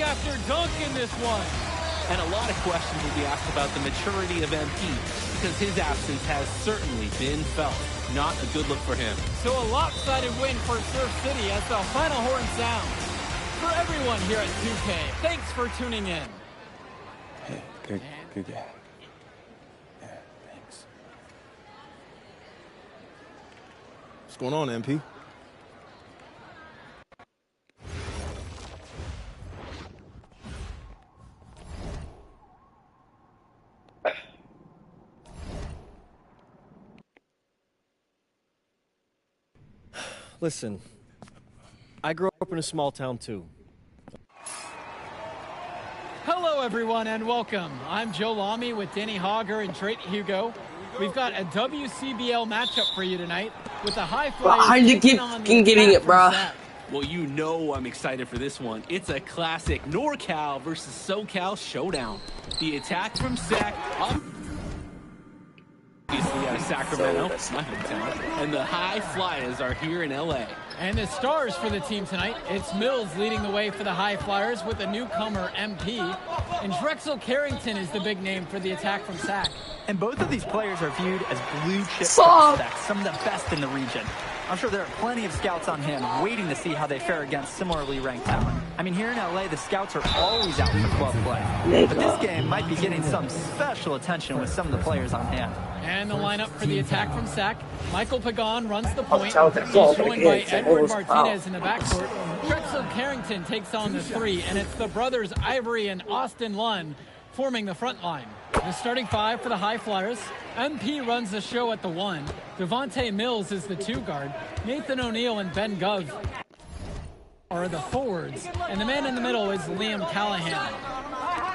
after dunk in this one. And a lot of questions will be asked about the maturity of MP because his absence has certainly been felt. Not a good look for him. So a lopsided win for Surf City as the final horn sounds. For everyone here at 2K, thanks for tuning in. Hey, good guy. Yeah, thanks. What's going on, MP? Listen, I grew up in a small town too. Hello everyone and welcome. I'm Joe Lamy with Danny Hogger and Drake Hugo. We've got a WCBL matchup for you tonight with the High Flyers. How you keep getting it, bro? Well, you know I'm excited for this one. It's a classic NorCal versus SoCal showdown. The attack from Sac, obviously out of Sacramento, my hometown, and the High Flyers are here in LA. And the stars for the team tonight, it's Mills leading the way for the High Flyers with the newcomer MP, and Drexel Carrington is the big name for the attack from Sac. And both of these players are viewed as blue-chip prospects, some of the best in the region. I'm sure there are plenty of scouts on hand waiting to see how they fare against similarly ranked talent. I mean, here in LA, the scouts are always out for club play. But this game might be getting some special attention with some of the players on hand. And the lineup for the attack from Sac. Michael Pagan runs the point. He's joined by Edward Martinez in the backcourt. Drexel Carrington takes on the three, and it's the brothers Ivory and Austin Lunn forming the front line. The starting five for the High Flyers. MP runs the show at the one. Devontae Mills is the two guard. Nathan O'Neill and Ben Gov are the forwards. And the man in the middle is Liam Callahan.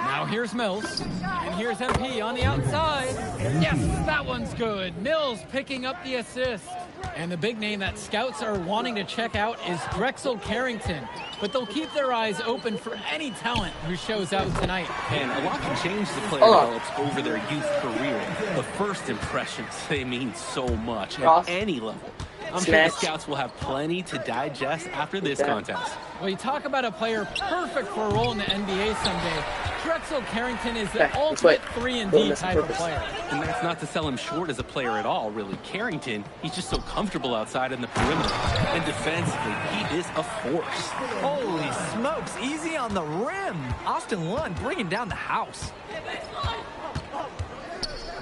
Now here's Mills, and here's MP on the outside. Yes, that one's good. Mills picking up the assist. And the big name that scouts are wanting to check out is Drexel Carrington. But they'll keep their eyes open for any talent who shows out tonight. And a lot can change the player develops over their youth career. The first impressions, they mean so much at any level. I'm sure the scouts will have plenty to digest after this contest. Well, you talk about a player perfect for a role in the NBA someday. Drexel Carrington is the ultimate 3-and-D type of player. And that's not to sell him short as a player at all, really. Carrington, he's just so comfortable outside in the perimeter. And defensively, he is a force. Holy smokes, easy on the rim. Austin Lunn bringing down the house.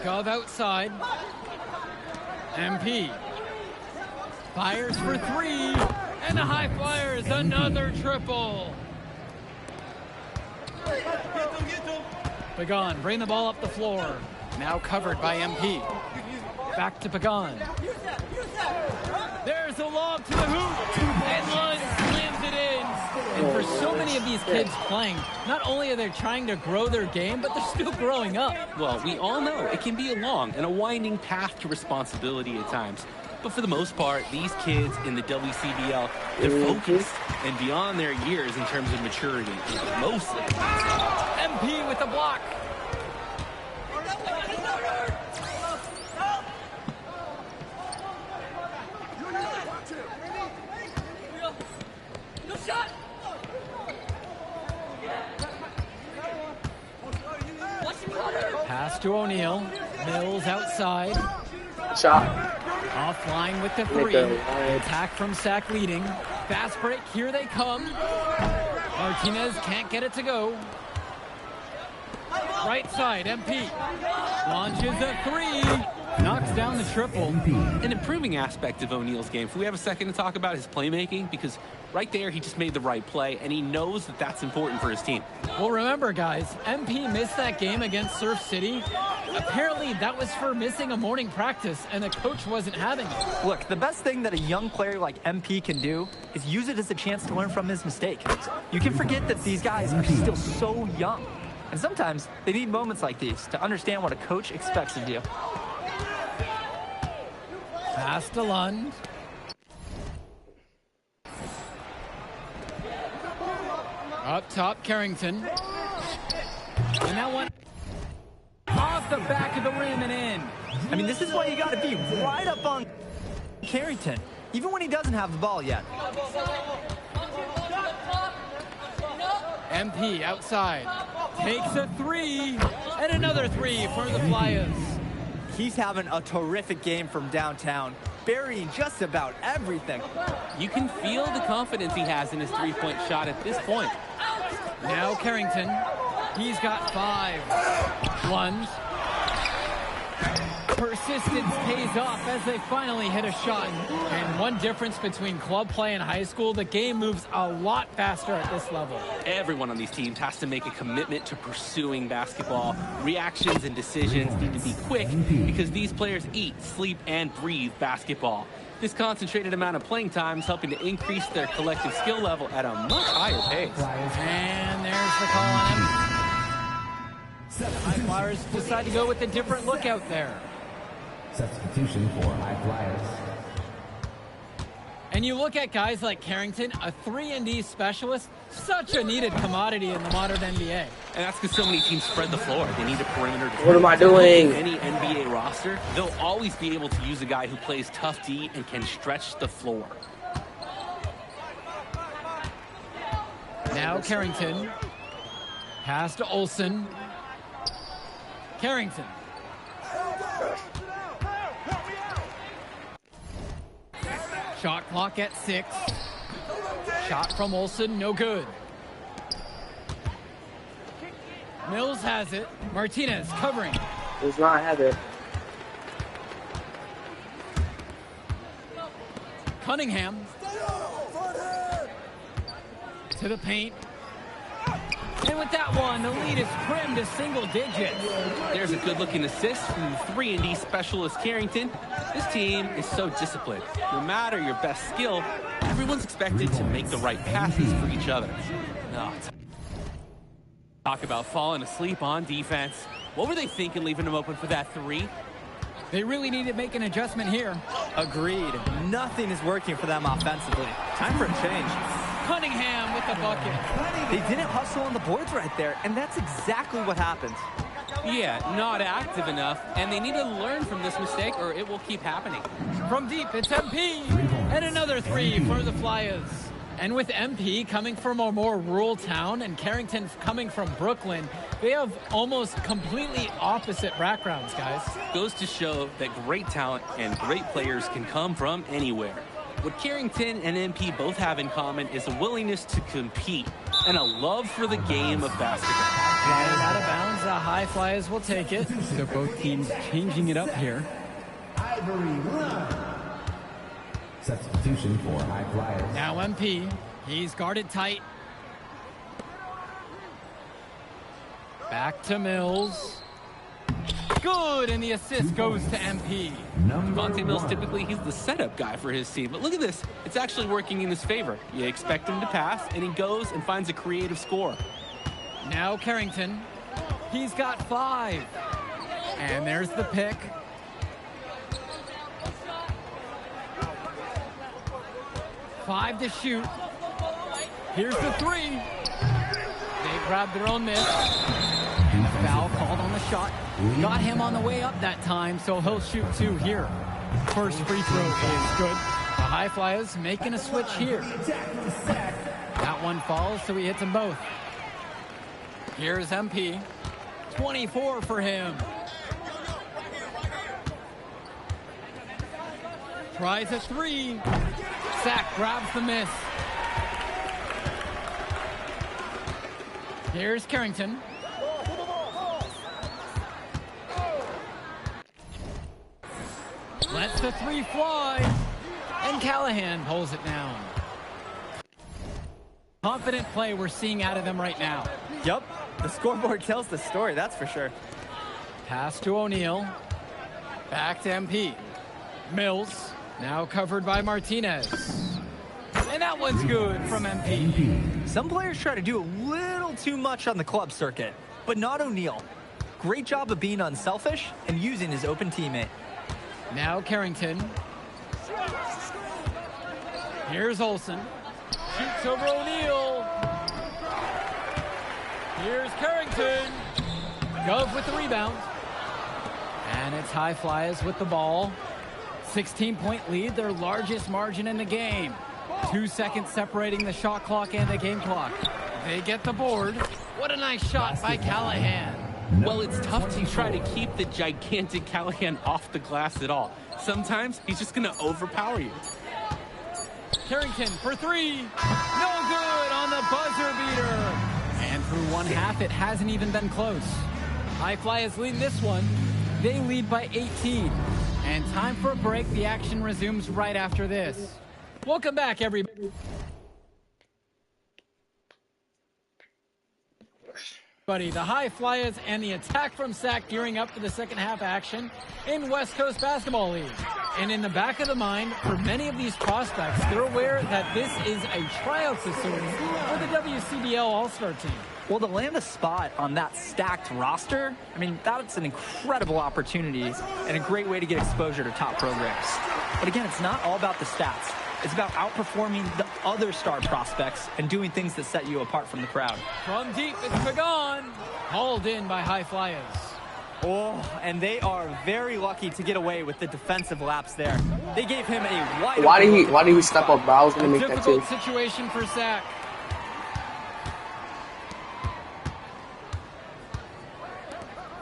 Gov outside. MP fires for three, and the High Flyers another triple. Pagan bring the ball up the floor. Now covered by MP. Back to Pagan. There's a lob to the hoop, and Lunn slams it in. And for so many of these kids playing, not only are they trying to grow their game, but they're still growing up. Well, we all know it can be a long and a winding path to responsibility at times. But for the most part, these kids in the WCBL, they're focused and beyond their years in terms of maturity, mostly. MP with the block. Pass to O'Neill. Mills outside. Shot. Offline with the three. Attack from Sac leading. Fast break. Here they come. Martinez can't get it to go. Right side, MP. Launches a three. Knocks down the triple. An improving aspect of O'Neill's game. If we have a second to talk about his playmaking, because right there he just made the right play, and he knows that that's important for his team. Well, remember, guys, MP missed that game against Surf City. Apparently, that was for missing a morning practice, and the coach wasn't having it. Look, the best thing that a young player like MP can do is use it as a chance to learn from his mistake. You can forget that these guys are still so young. And sometimes they need moments like these to understand what a coach expects of you. Pass to Lund. Up top, Carrington. And that one off the back of the rim and in. I mean, this is why you got to be right up on Carrington, even when he doesn't have the ball yet. MP outside. Takes a three. And another three for the Flyers. He's having a terrific game from downtown, burying just about everything. You can feel the confidence he has in his three-point shot at this point. Now Carrington. He's got 5. Lunge. Persistence pays off as they finally hit a shot. And one difference between club play and high school, the game moves a lot faster at this level. Everyone on these teams has to make a commitment to pursuing basketball. Reactions and decisions need to be quick because these players eat, sleep, and breathe basketball. This concentrated amount of playing time is helping to increase their collective skill level at a much higher pace. And there's the call on him. High Flyers decide to go with a different look out there. Substitution for High Flyers. And you look at guys like Carrington, a 3-and-D specialist, such a needed commodity in the modern NBA. And that's because so many teams spread the floor. They need a perimeter defense. What am I doing? Any NBA roster, they'll always be able to use a guy who plays tough D and can stretch the floor. Now Carrington. Pass to Olsen. Carrington. Shot clock at 6. Shot from Olsen, no good. Mills has it. Martinez covering. Does not have it. Cunningham. To the paint. And with that one, the lead is trimmed to single digits. There's a good-looking assist from the 3-and-D specialist Carrington. This team is so disciplined. No matter your best skill, everyone's expected to make the right passes for each other. No, talk about falling asleep on defense. What were they thinking leaving him open for that 3? They really need to make an adjustment here. Agreed. Nothing is working for them offensively. Time for a change. Cunningham with the bucket. They didn't hustle on the boards right there, and that's exactly what happened. Yeah, not active enough, and they need to learn from this mistake or it will keep happening. From deep, it's MP. And another 3 for the Flyers. And with MP coming from a more rural town and Carrington coming from Brooklyn, they have almost completely opposite backgrounds, guys. Goes to show that great talent and great players can come from anywhere. What Carrington and MP both have in common is a willingness to compete and a love for the game of basketball. And out of bounds, the High Flyers will take it. They're both teams changing it up here. Substitution for High Flyers. Now MP, he's guarded tight. Back to Mills. Good, and the assist goes to MP. Monte Mills, typically he's the setup guy for his team, but look at this. It's actually working in his favor. You expect him to pass, and he goes and finds a creative score. Now Carrington. He's got 5. And there's the pick. Five to shoot. Here's the 3. They grabbed their own miss. And a foul called on the shot. Got him on the way up that time, so he'll shoot 2 here. First free throw is good. The High Flyers making a switch here. That one falls, so he hits them both. Here's MP. 24 for him. Tries a 3. Sack grabs the miss. Here's Carrington. Lets the 3 fly. And Callahan pulls it down. Confident play we're seeing out of them right now. Yep, the scoreboard tells the story, that's for sure. Pass to O'Neal. Back to MP. Mills, now covered by Martinez. And that one's good from MP. Some players try to do a little too much on the club circuit, but not O'Neal. Great job of being unselfish and using his open teammate. Now Carrington. Here's Olsen. Shoots over O'Neal. Here's Carrington. Gove with the rebound. And it's High Flyers with the ball. 16-point lead, their largest margin in the game. 2 seconds separating the shot clock and the game clock. They get the board. What a nice shot by Callahan. Well, it's tough to try to keep the gigantic Callahan off the glass at all. Sometimes he's just going to overpower you. Carrington for three. No good on the buzzer beater. And through one half, it hasn't even been close. High Flyers lead this one. They lead by 18. And time for a break. The action resumes right after this. Welcome back, everybody. The High Flyers and the attack from Sac gearing up for the second half action in West Coast Basketball League. And in the back of the mind, for many of these prospects, they're aware that this is a tryout facility for the WCBL All-Star team. Well, to land a spot on that stacked roster, I mean, that's an incredible opportunity and a great way to get exposure to top programs. But again, it's not all about the stats. It's about outperforming the other star prospects and doing things that set you apart from the crowd. From deep, it's Pagan. Hauled in by High Flyers. Oh, and they are very lucky to get away with the defensive lapse there. They gave him a wide. Why did he step up, bro? I was gonna make that too. Difficult situation for Sac.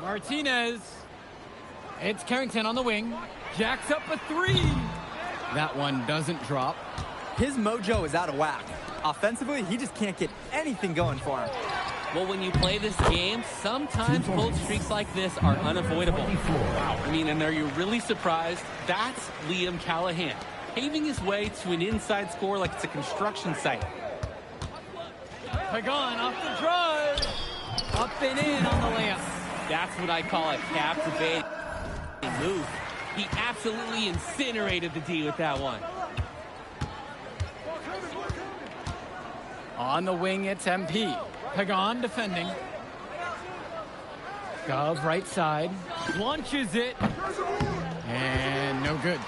Martinez. It's Carrington on the wing. Jacks up a three. That one doesn't drop. His mojo is out of whack. Offensively, he just can't get anything going for him. Well, when you play this game, sometimes cold streaks like this are unavoidable. Wow. I mean, and are you really surprised? That's Liam Callahan, paving his way to an inside score like it's a construction site. Pagan off the drive. Up and in on the layup. That's what I call a captivating move. He absolutely incinerated the D with that one. On the wing, it's MP. Pagan defending. Gov right side. Launches it. And no good.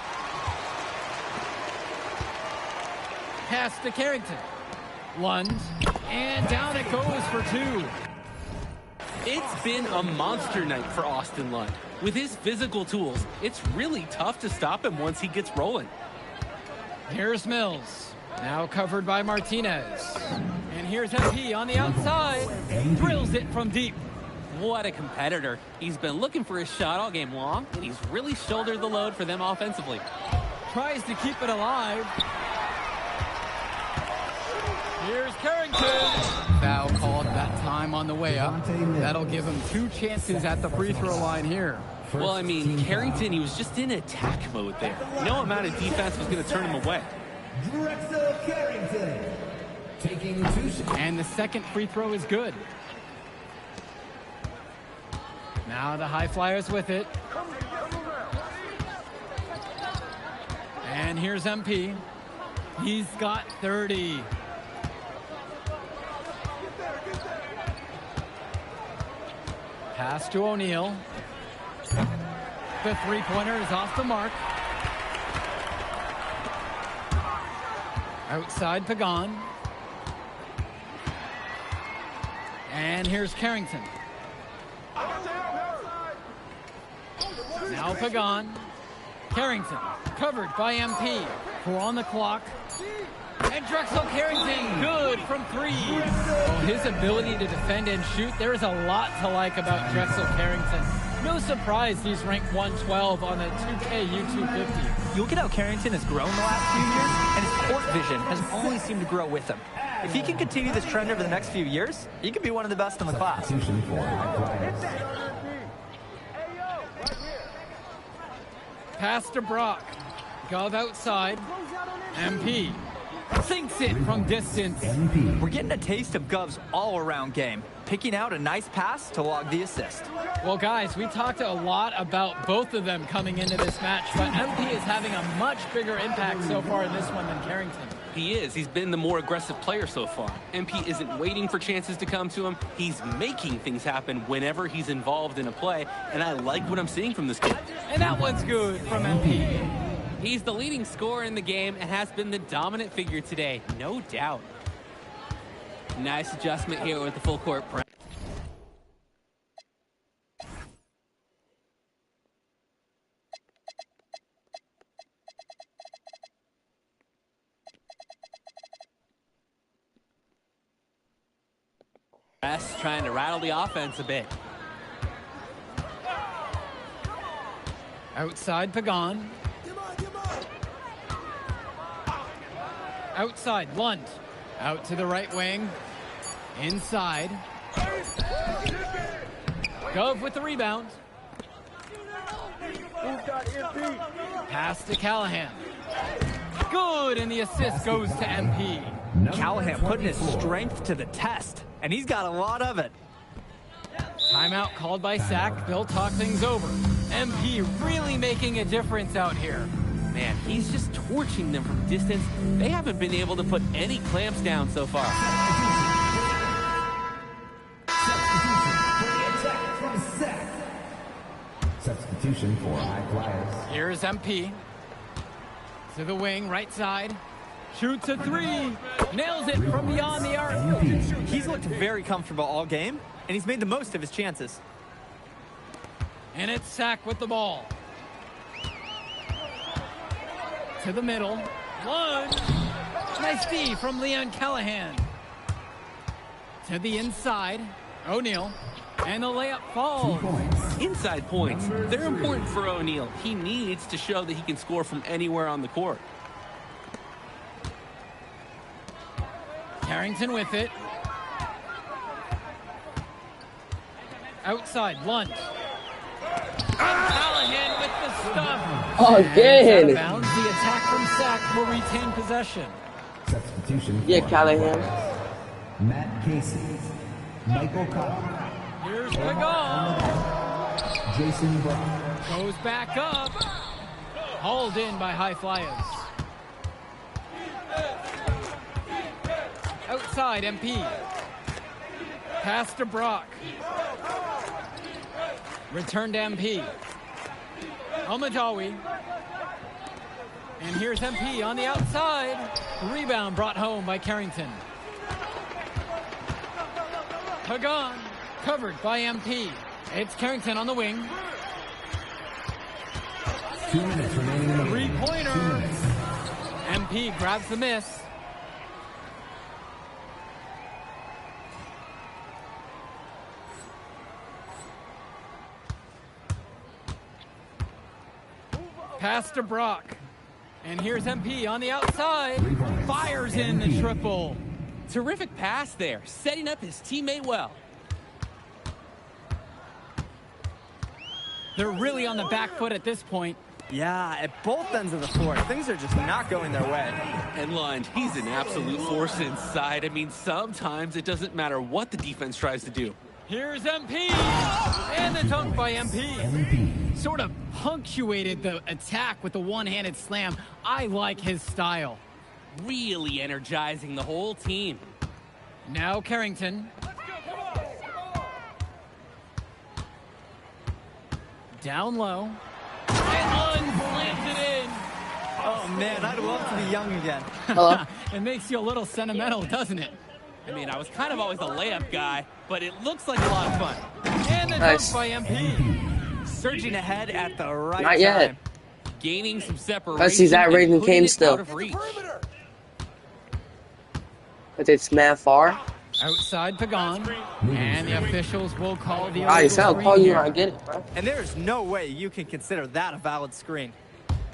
Pass to Carrington. Lunge. And down it goes for two. It's been a monster night for Austin Lund. With his physical tools, it's really tough to stop him once he gets rolling. Here's Mills. Now covered by Martinez. And here's MP on the outside. Drills it from deep. What a competitor. He's been looking for his shot all game long, and he's really shouldered the load for them offensively. Tries to keep it alive. Here's Carrington. Foul called that time on the way up. That'll give him two chances at the free throw line here. Well, I mean, Carrington, he was just in attack mode there. No amount of defense was going to turn him away. Drexel Carrington taking two shots. And the second free throw is good. Now the High Flyers with it. And here's MP. He's got 30. Pass to O'Neal. The three-pointer is off the mark. Outside Pagan. And here's Carrington. Now Pagan. Carrington covered by MP. 4 on the clock. And Drexel Carrington, good from three. Oh, his ability to defend and shoot, there is a lot to like about Drexel Carrington. No surprise he's ranked 112 on the 2K YouTube 50. You look at how Carrington has grown the last few years, and his court vision has always seemed to grow with him. If he can continue this trend over the next few years, he could be one of the best in the class. Substitution for High Flyers. Pass to Brock. Gov outside. MP sinks it from distance. MP. We're getting a taste of Gov's all-around game, picking out a nice pass to log the assist. Well, guys, we talked a lot about both of them coming into this match, but MP is having a much bigger impact so far in this one than Carrington. He is. He's been the more aggressive player so far. MP isn't waiting for chances to come to him. He's making things happen whenever he's involved in a play, and I like what I'm seeing from this kid. And that one's good from MP. He's the leading scorer in the game and has been the dominant figure today, no doubt. Nice adjustment here with the full court press. Trying to rattle the offense a bit. Outside Pagan. Outside Lund. Out to the right wing. Inside. Gove with the rebound. Pass to Callahan. Good, and the assist goes to MP. Callahan putting his strength to the test, and he's got a lot of it. Timeout called by Sack. They'll talk things over. MP really making a difference out here. Man, he's just torching them from distance. They haven't been able to put any clamps down so far. Substitution for high flyers. Here's MP. To the wing, right side. Shoots a three. Nails it from beyond the arc. He's looked very comfortable all game, and he's made the most of his chances. And it's Sack with the ball. To the middle. One. Nice D from Leon Callahan. To the inside. O'Neal. And the layup falls. Inside points. They're important for O'Neal. He needs to show that he can score from anywhere on the court. Carrington with it. Outside, Lund. Callahan with the stuff. Again. Out of bounds. The attack from Sack will retain possession. Substitution Yeah, for Callahan. Matt Casey. Michael Cobb. Here's Pagan. Jason Brown. Goes back up. Hauled in by high flyers. Outside, MP. Pass to Brock. Return to MP. Omadawi. And here's MP on the outside. Rebound brought home by Carrington. Pagan covered by MP. It's Carrington on the wing. 2 minutes remaining in the game. Three-pointer. 2 minutes. MP grabs the miss. Pass to Brock. And here's MP on the outside. Fires in the triple. Terrific pass there, setting up his teammate well. They're really on the back foot at this point. Yeah, at both ends of the floor, things are just not going their way. And Lund, he's an absolute force inside. I mean, sometimes it doesn't matter what the defense tries to do. Here's MP. And the dunk by MP. Sort of punctuated the attack with the one-handed slam. I like his style. Really energizing the whole team. Now Carrington. Down low. And Lund slams it in. Oh, man, I'd love to be young again. Hello? It makes you a little sentimental, doesn't it? I mean, I was kind of always a layup guy, but it looks like a lot of fun. And the Nice. dunk by MP. Surging ahead at the right Not yet. time. Gaining some separation. Let's see that and Raven putting came it still. out of reach. But it's mad far. Outside Pagan. And the officials will call the I illegal I'll screen call you here. when I get it, bro. And there's no way you can consider that a valid screen.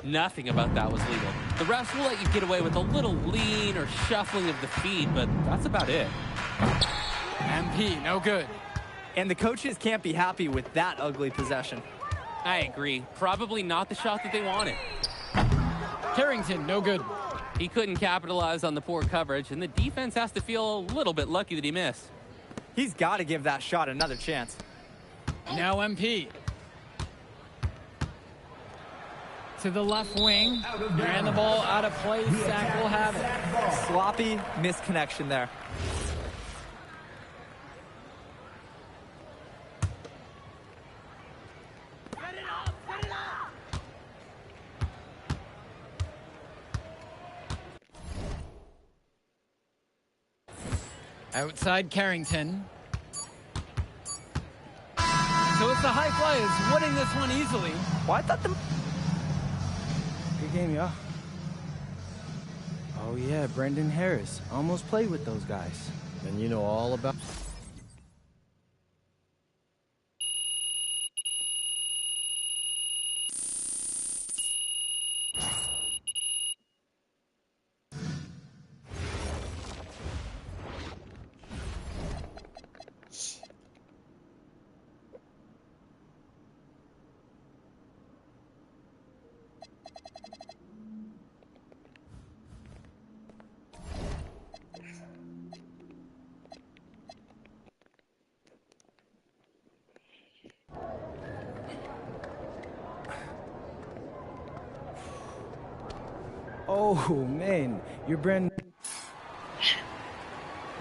Nothing about that was legal. The refs will let you get away with a little lean or shuffling of the feet, but that's about it. MP, no good. And the coaches can't be happy with that ugly possession. I agree. Probably not the shot that they wanted. Carrington, no good. He couldn't capitalize on the poor coverage, and the defense has to feel a little bit lucky that he missed. He's got to give that shot another chance. Now MP. To the left wing. And the ball out of play. Sack will have it. Sloppy misconnection there. Outside Carrington. So it's the High Flyers winning this one easily. Well, I thought the... Good game, y'all. Oh, yeah, Brendan Harris. Almost played with those guys. And you know all about... Oh, man. You're brand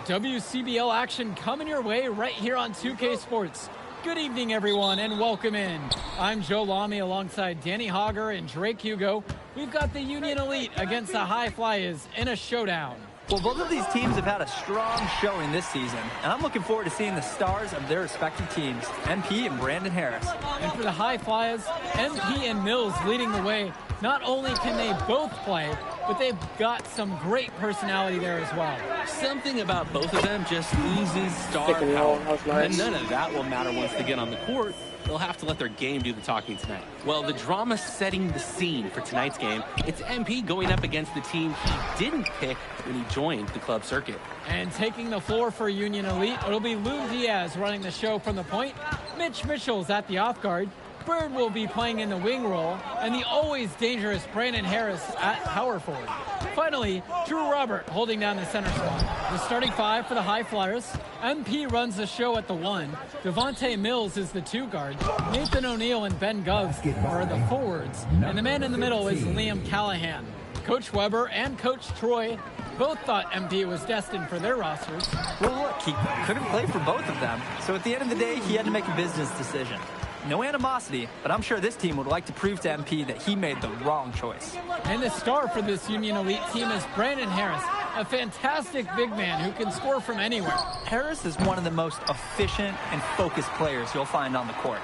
WCBL action coming your way right here on 2K Sports. Good evening, everyone, and welcome in. I'm Joe Lamy alongside Danny Hogger and Drake Hugo. We've got the Union Elite against the High Flyers in a showdown. Well, both of these teams have had a strong showing this season, and I'm looking forward to seeing the stars of their respective teams, MP and Brandon Harris. And for the High Flyers, MP and Mills leading the way. Not only can they both play, but they've got some great personality there as well. Something about both of them just oozes star power. And none of that will matter once they get on the court. They'll have to let their game do the talking tonight. Well, the drama setting the scene for tonight's game, it's MP going up against the team he didn't pick when he joined the club circuit. And taking the floor for Union Elite, it'll be Lou Diaz running the show from the point. Mitch Mitchell's at the off guard. Bird will be playing in the wing role, and the always dangerous Brandon Harris at power forward. Finally, Drew Robert holding down the center spot. The starting five for the High Flyers. MP runs the show at the 1. Devontae Mills is the 2 guard. Nathan O'Neill and Ben Govs are the forwards. And the man in the middle is Liam Callahan. Coach Weber and Coach Troy both thought MP was destined for their rosters. Well, look, he couldn't play for both of them, so at the end of the day, he had to make a business decision. No animosity, but I'm sure this team would like to prove to MP that he made the wrong choice. And the star for this Union Elite team is Brandon Harris, a fantastic big man who can score from anywhere. Harris is one of the most efficient and focused players you'll find on the court.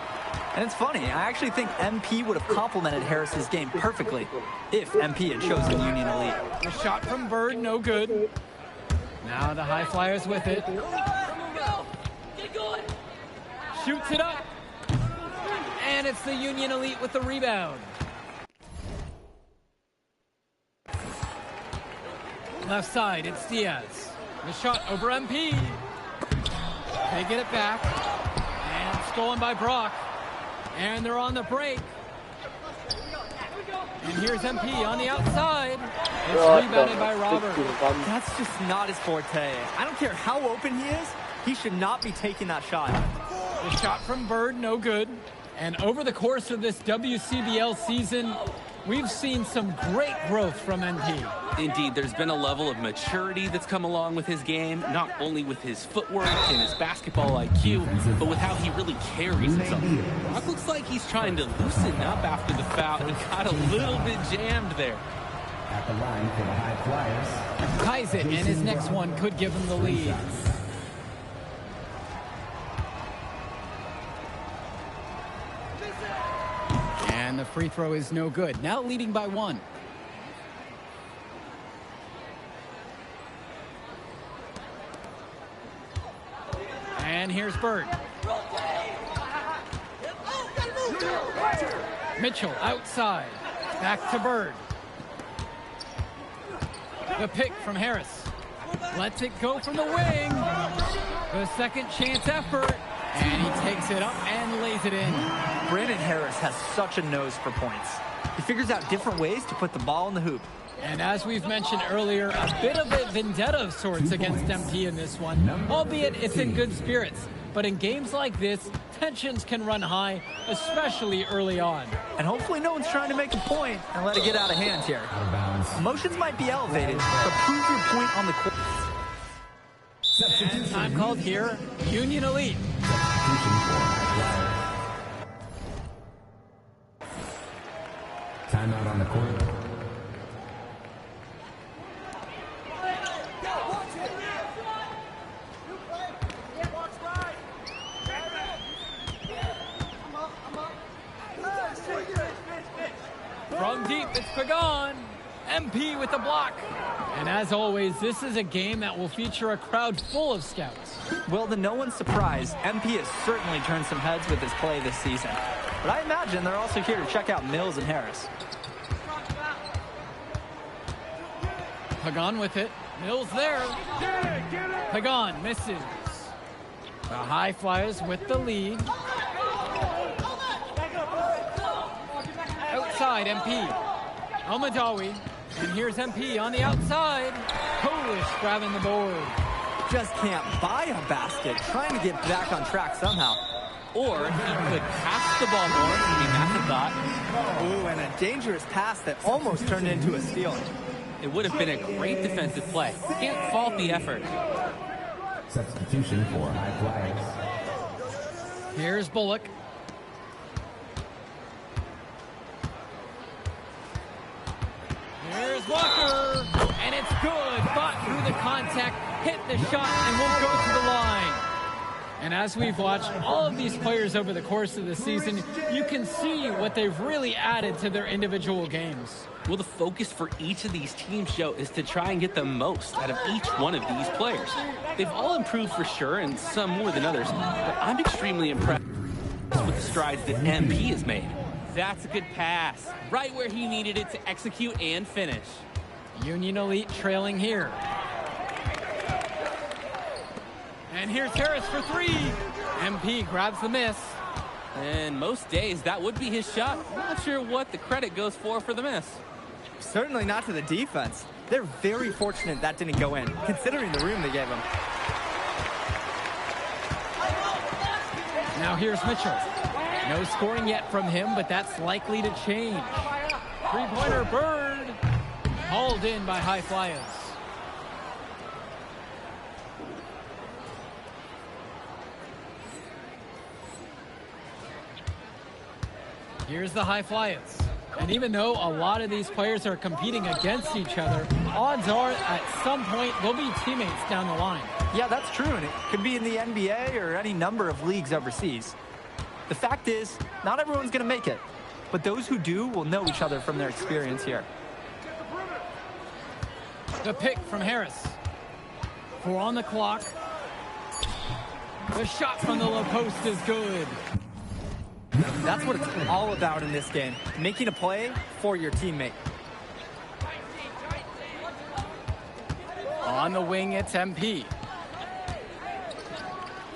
And it's funny, I actually think MP would have complemented Harris's game perfectly if MP had chosen Union Elite. A shot from Bird, no good. Now the High Flyers with it. Shoots it up. And it's the Union Elite with the rebound. Left side, it's Diaz. The shot over MP. They get it back. And stolen by Brock. And they're on the break. And here's MP on the outside. It's rebounded by Robert. That's just not his forte. I don't care how open he is, he should not be taking that shot. The shot from Bird, no good. And over the course of this WCBL season, we've seen some great growth from MP. Indeed, there's been a level of maturity that's come along with his game, not only with his footwork and his basketball IQ, but with how he really carries himself. Brock looks like he's trying to loosen up after the foul and got a little bit jammed there. At the line for the High Flyers. Ties it, and his next one could give him the lead. And the free throw is no good. Now leading by 1. And here's Bird. Mitchell outside. Back to Bird. The pick from Harris. Lets it go from the wing. The second chance effort. And he takes it up and lays it in. Brandon Harris has such a nose for points. He figures out different ways to put the ball in the hoop. And as we've mentioned earlier, a bit of a vendetta of sorts against MP in this one, albeit it's in good spirits. But in games like this, tensions can run high, especially early on. And hopefully no one's trying to make a point and let it get out of hand here. Out of bounds. Emotions might be elevated, but prove your point on the court. And time called here, Union Elite. Timeout on the court. From deep, it's Pagan. MP with the block. And as always, this is a game that will feature a crowd full of scouts. Well, to no one's surprise, MP has certainly turned some heads with his play this season. But I imagine they're also here to check out Mills and Harris. Pagan with it. Mills there. Pagan misses. The High Flyers with the lead. Outside, MP. Almadawi. And here's MP on the outside. Polish grabbing the board. Just can't buy a basket, trying to get back on track somehow. Or he could pass the ball more. I mean, that's a thought. Ooh, and a dangerous pass that almost turned into a steal. It would have been a great defensive play. Can't fault the effort. Substitution for High Flyers. Here's Bullock. Here's Walker, and it's good. Fought through the contact, hit the shot, and won't go to the line. And as we've watched all of these players over the course of the season, you can see what they've really added to their individual games. Well, the focus for each of these teams show is to try and get the most out of each one of these players. They've all improved for sure, and some more than others, but I'm extremely impressed with the strides that MP has made. That's a good pass, right where he needed it to execute and finish. Union Elite trailing here. And here's Harris for three. MP grabs the miss. And most days, that would be his shot. I'm not sure what the credit goes for the miss. Certainly not to the defense. They're very fortunate that didn't go in, considering the room they gave him. Now here's Mitchell. No scoring yet from him, but that's likely to change. Three-pointer Bird. Hauled in by High Flyers. Here's the High Flyers. And even though a lot of these players are competing against each other, odds are at some point they'll be teammates down the line. Yeah, that's true, and it could be in the NBA or any number of leagues overseas. The fact is, not everyone's going to make it, but those who do will know each other from their experience here. The pick from Harris. 4 on the clock. The shot from the low post is good. That's what it's all about in this game, making a play for your teammate. On the wing, it's MP.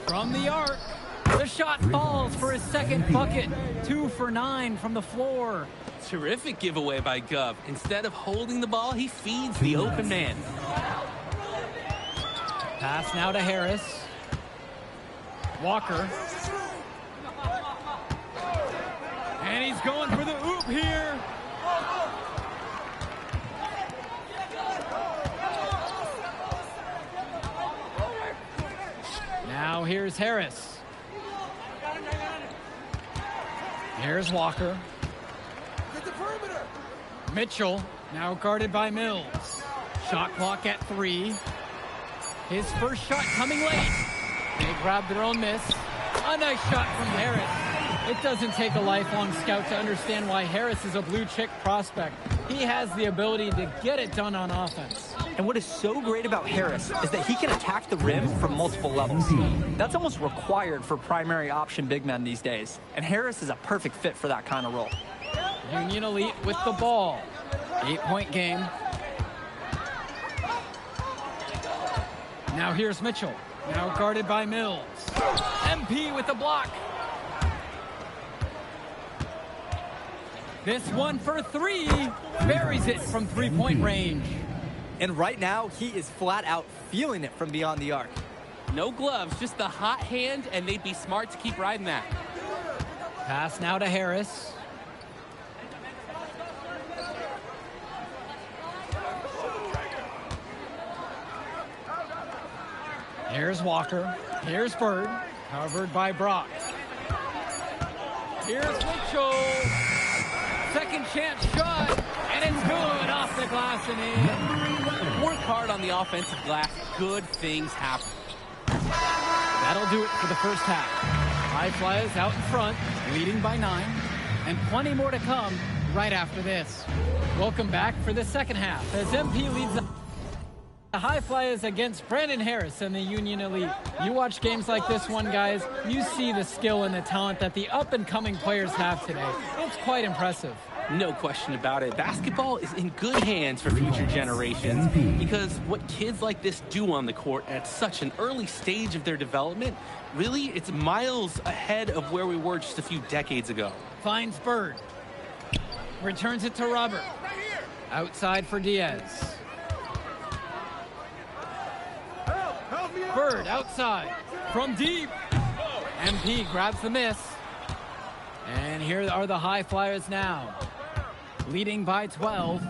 From the arc, the shot falls for his second bucket. 2 for 9 from the floor. Terrific giveaway by Gov. Instead of holding the ball, he feeds the open man. Pass now to Harris. Walker. And he's going for the oop here. Now here's Harris. Here's Walker. Mitchell, now guarded by Mills. Shot clock at 3. His first shot coming late. They grab their own miss. A nice shot from Harris. It doesn't take a lifelong scout to understand why Harris is a blue chip prospect. He has the ability to get it done on offense. And what is so great about Harris is that he can attack the rim from multiple levels. That's almost required for primary option big men these days. And Harris is a perfect fit for that kind of role. Union Elite with the ball. 8-point game. Now here's Mitchell. Now guarded by Mills. MP with the block. This one for 3. Buries it from 3-point range. And right now, he is flat out feeling it from beyond the arc. No gloves, just the hot hand, and they'd be smart to keep riding that. Pass now to Harris. Here's Walker. Here's Bird. Covered by Brock. Here's Mitchell. Second chance shot. And it's good off the glass and in. Work hard on the offensive glass. Good things happen. That'll do it for the first half. High Flyers out in front, leading by 9. And plenty more to come right after this. Welcome back for the second half as MP leads the High Flyers against Brandon Harris and the Union Elite. You watch games like this one, guys, you see the skill and the talent that the up-and-coming players have today. It's quite impressive. No question about it. Basketball is in good hands for future generations because what kids like this do on the court at such an early stage of their development, really, it's miles ahead of where we were just a few decades ago. Finds Bird. Returns it to Robert. Outside for Diaz. Bird outside from deep. MP grabs the miss. And here are the High Flyers now, leading by 12.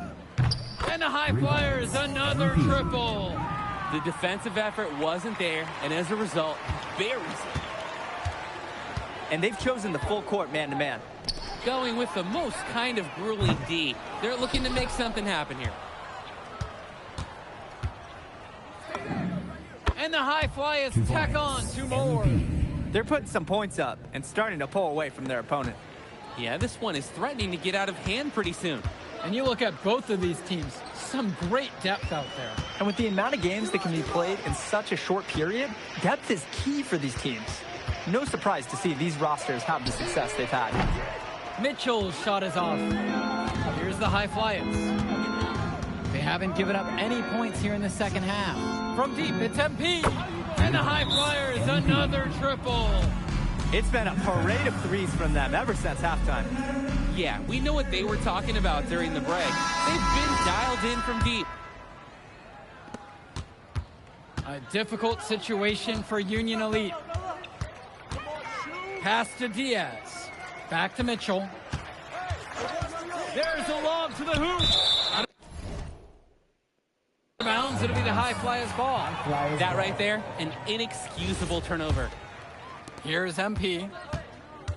And the High Flyers, another triple. The defensive effort wasn't there, and as a result, buries it. And they've chosen the full court man-to-man. Going with the most kind of grueling D. They're looking to make something happen here. And the High Flyers tack on 2 more. They're putting some points up and starting to pull away from their opponent. Yeah, this one is threatening to get out of hand pretty soon. And you look at both of these teams, some great depth out there. And with the amount of games that can be played in such a short period, depth is key for these teams. No surprise to see these rosters have the success they've had. Mitchell's shot is off. Here's the High Flyers. They haven't given up any points here in the second half. From deep, it's MP. And the High Flyers, another triple. It's been a parade of threes from them ever since halftime. Yeah, we know what they were talking about during the break. They've been dialed in from deep. A difficult situation for Union Elite. Pass to Diaz. Back to Mitchell. There's a lob to the hoop. Out of bounds, it'll be the High Flyers ball. That right there, an inexcusable turnover. Here's MP.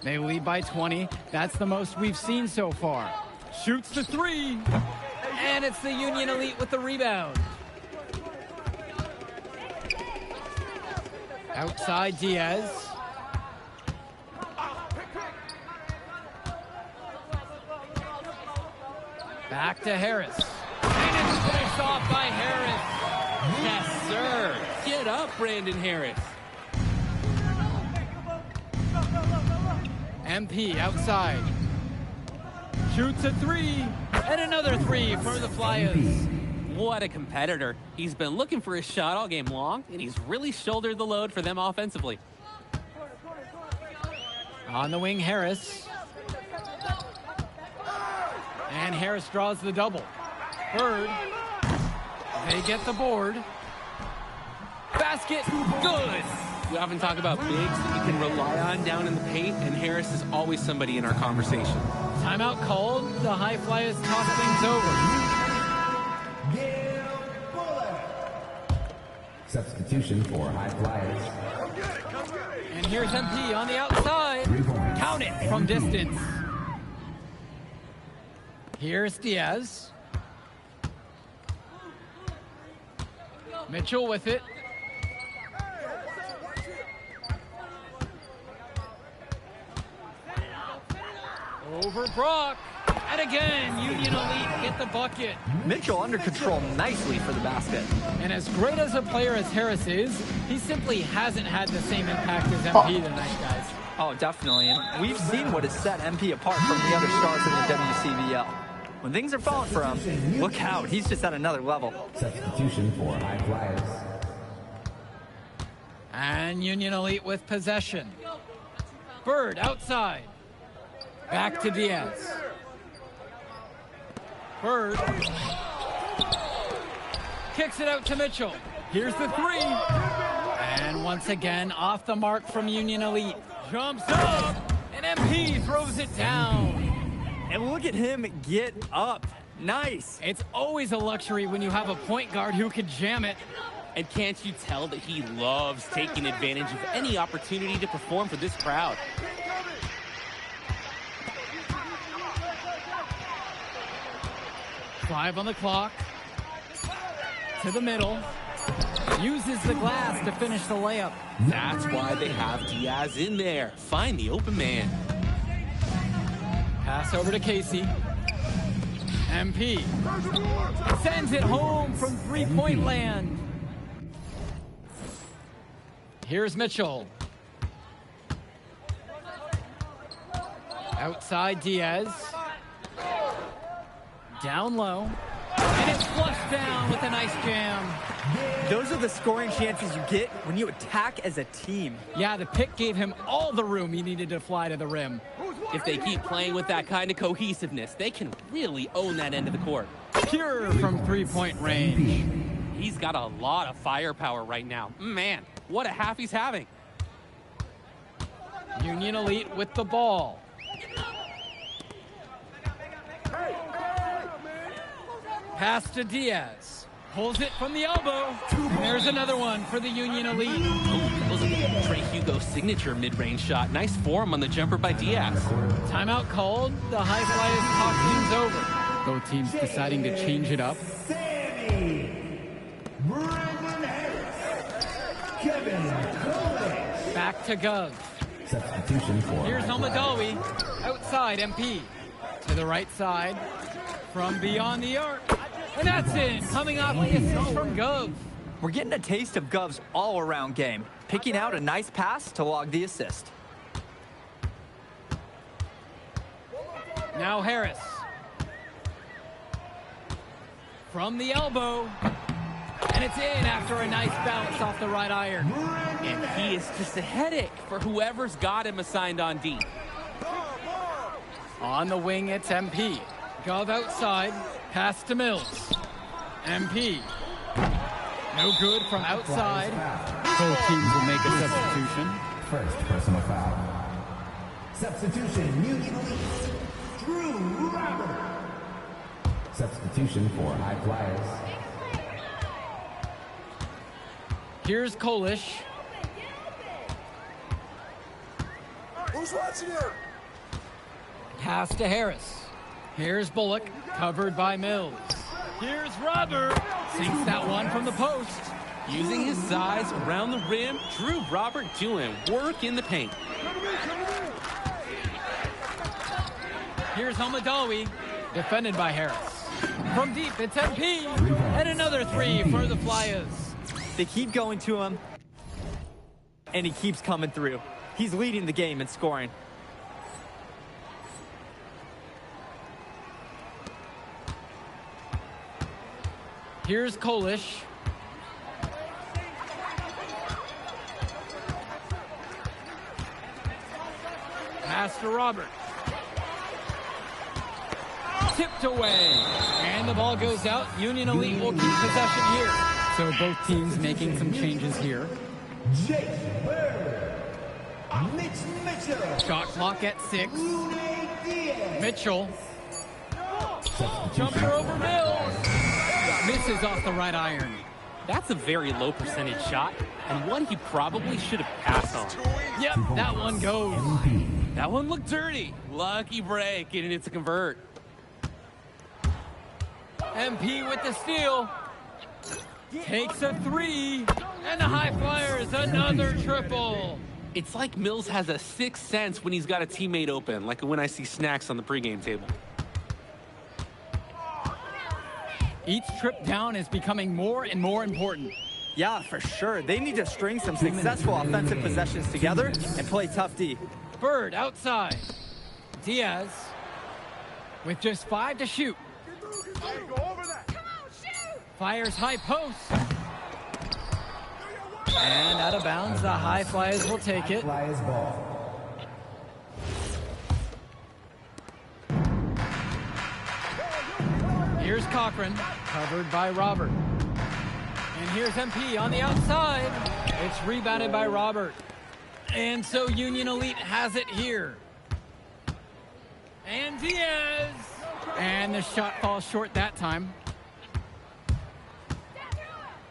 They lead by 20. That's the most we've seen so far. Shoots the 3. And it's the Union Elite with the rebound. Outside Diaz. Back to Harris. And it's pushed off by Harris. Yes, sir. Get up, Brandon Harris. MP outside. Shoots a 3. And another 3 for the Flyers. What a competitor. He's been looking for his shot all game long, and he's really shouldered the load for them offensively. On the wing, Harris. And Harris draws the double. Bird. They get the board. Basket. Good. We often talk about bigs that you can rely on down in the paint, and Harris is always somebody in our conversation. Timeout called. The High Flyers toss things over. Substitution for High Flyers. And here's MP on the outside. Count it from distance. Here's Diaz. Mitchell with it. Over Brock. And again, Union Elite get the bucket. Mitchell under control nicely for the basket. And as great as a player as Harris is, he simply hasn't had the same impact as MP tonight, guys. Oh, definitely. And we've seen what has set MP apart from the other stars in the WCBL. When things are falling for him, look out. He's just at another level. Substitution for High Flyers. And Union Elite with possession. Bird outside. Back to Diaz. Bird. Kicks it out to Mitchell. Here's the 3. And once again, off the mark from Union Elite. Jumps up. And MP throws it down. And look at him get up. Nice. It's always a luxury when you have a point guard who can jam it. And can't you tell that he loves taking advantage of any opportunity to perform for this crowd? Five on the clock. To the middle. Uses the glass to finish the layup. That's why they have Diaz in there. Find the open man. Pass over to Casey. MP sends it home from three-point land. Here's Mitchell. Outside Diaz. Down low. And it's flushed down with a nice jam. Those are the scoring chances you get when you attack as a team. Yeah, the pick gave him all the room he needed to fly to the rim. If they keep playing with that kind of cohesiveness, they can really own that end of the court. Pure from three-point range. He's got a lot of firepower right now. Man, what a half he's having. Union Elite with the ball. Pass to Diaz. Pulls it from the elbow. And there's another one for the Union Elite. Oh, those are Trey Hugo's signature mid-range shot. Nice form on the jumper by Diaz. Timeout called. The High Flyers talk things over. Both teams deciding to change it up. Back to Gov. Substitution for Here's High Flyers. Almadawi. Outside, MP. To the right side. From beyond the arc. And that's in. Coming off the assist from Gov. We're getting a taste of Gov's all-around game, picking out a nice pass to log the assist. Now Harris. From the elbow. And it's in after a nice bounce off the right iron. And he is just a headache for whoever's got him assigned on D. On the wing, it's MP. Gov outside. Pass to Mills. MP. No good from outside. Both teams will make a substitution. First personal foul. Substitution, Union Elite. Drew Robert. Substitution for High Flyers. Here's Kolish. Who's watching here? Pass to Harris. Here's Bullock, covered by Mills. Here's Robert. Sinks that one from the post. Using his size around the rim, Drew Robert doing work in the paint. Here's Almadawi, defended by Harris. From deep, it's MP. And another three for the Flyers. They keep going to him, and he keeps coming through. He's leading the game in scoring. Here's Kolish. Pass to Robert. Tipped away. And the ball goes out. Union Elite will keep possession here. So both teams making some changes here. Jake Bird. Mitch Mitchell. Shot clock at 6. Mitchell. Substitution Jumper for over Mills. Misses off the right iron. That's a very low percentage shot, and one he probably should have passed on. Yep, that one goes. MP. That one looked dirty. Lucky break, getting it to convert. MP with the steal. Takes a 3. And the High Flyers, another triple. It's like Mills has a sixth sense when he's got a teammate open, like when I see snacks on the pregame table. Each trip down is becoming more and more important. Yeah, for sure. They need to string some successful offensive possessions together and play tough D. Bird outside. Diaz with just 5 to shoot. Fires high post. And out of bounds, the High Flyers will take it. Flyers ball. Here's Cochran, covered by Robert. And here's MP on the outside. It's rebounded by Robert. And so Union Elite has it here. And Diaz. And the shot falls short that time.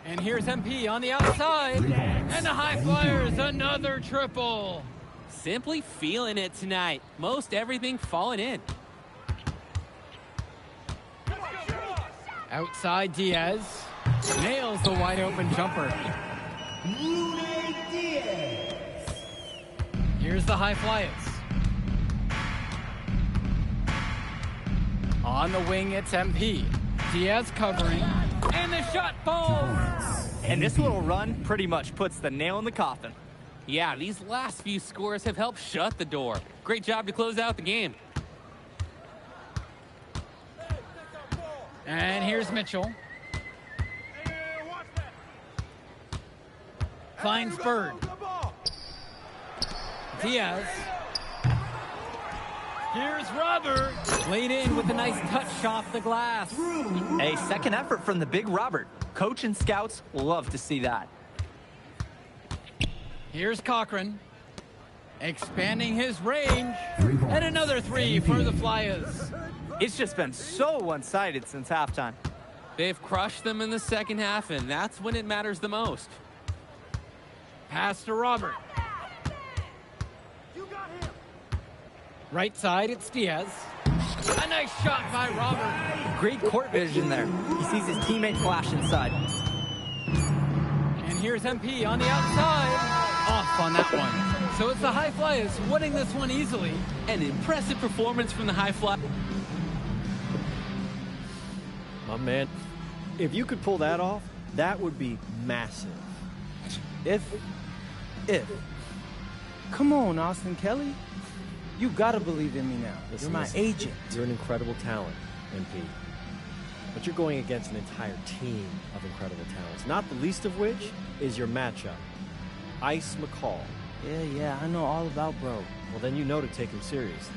And here's MP on the outside. And the High Flyers, another triple. Simply feeling it tonight. Most everything falling in. Outside Diaz. Nails the wide open jumper. Here's the High Flyers. On the wing, it's MP. Diaz covering. And the shot falls. And this little run pretty much puts the nail in the coffin. Yeah, these last few scores have helped shut the door. Great job to close out the game. And here's Mitchell. Finds Bird. Diaz. Here's Robert. Laid in with a nice touch off the glass. A second effort from the big Robert. Coach and scouts love to see that. Here's Cochran. Expanding his range. And another 3 for the Flyers. It's just been so one-sided since halftime. They've crushed them in the second half, and that's when it matters the most. Pass to Robert. Right side, it's Diaz. A nice shot by Robert. Great court vision there. He sees his teammate flash inside. And here's MP on the outside. Off on that one. So it's the High Flyers winning this one easily. An impressive performance from the High Fly. My man, if you could pull that off, that would be massive. If. Come on, Austin Kelly. You gotta believe in me now. Listen, You're my agent. You're an incredible talent, MP. But you're going against an entire team of incredible talents, not the least of which is your matchup, Ice McCall. Yeah, I know all about bro. Well, then you know to take him seriously.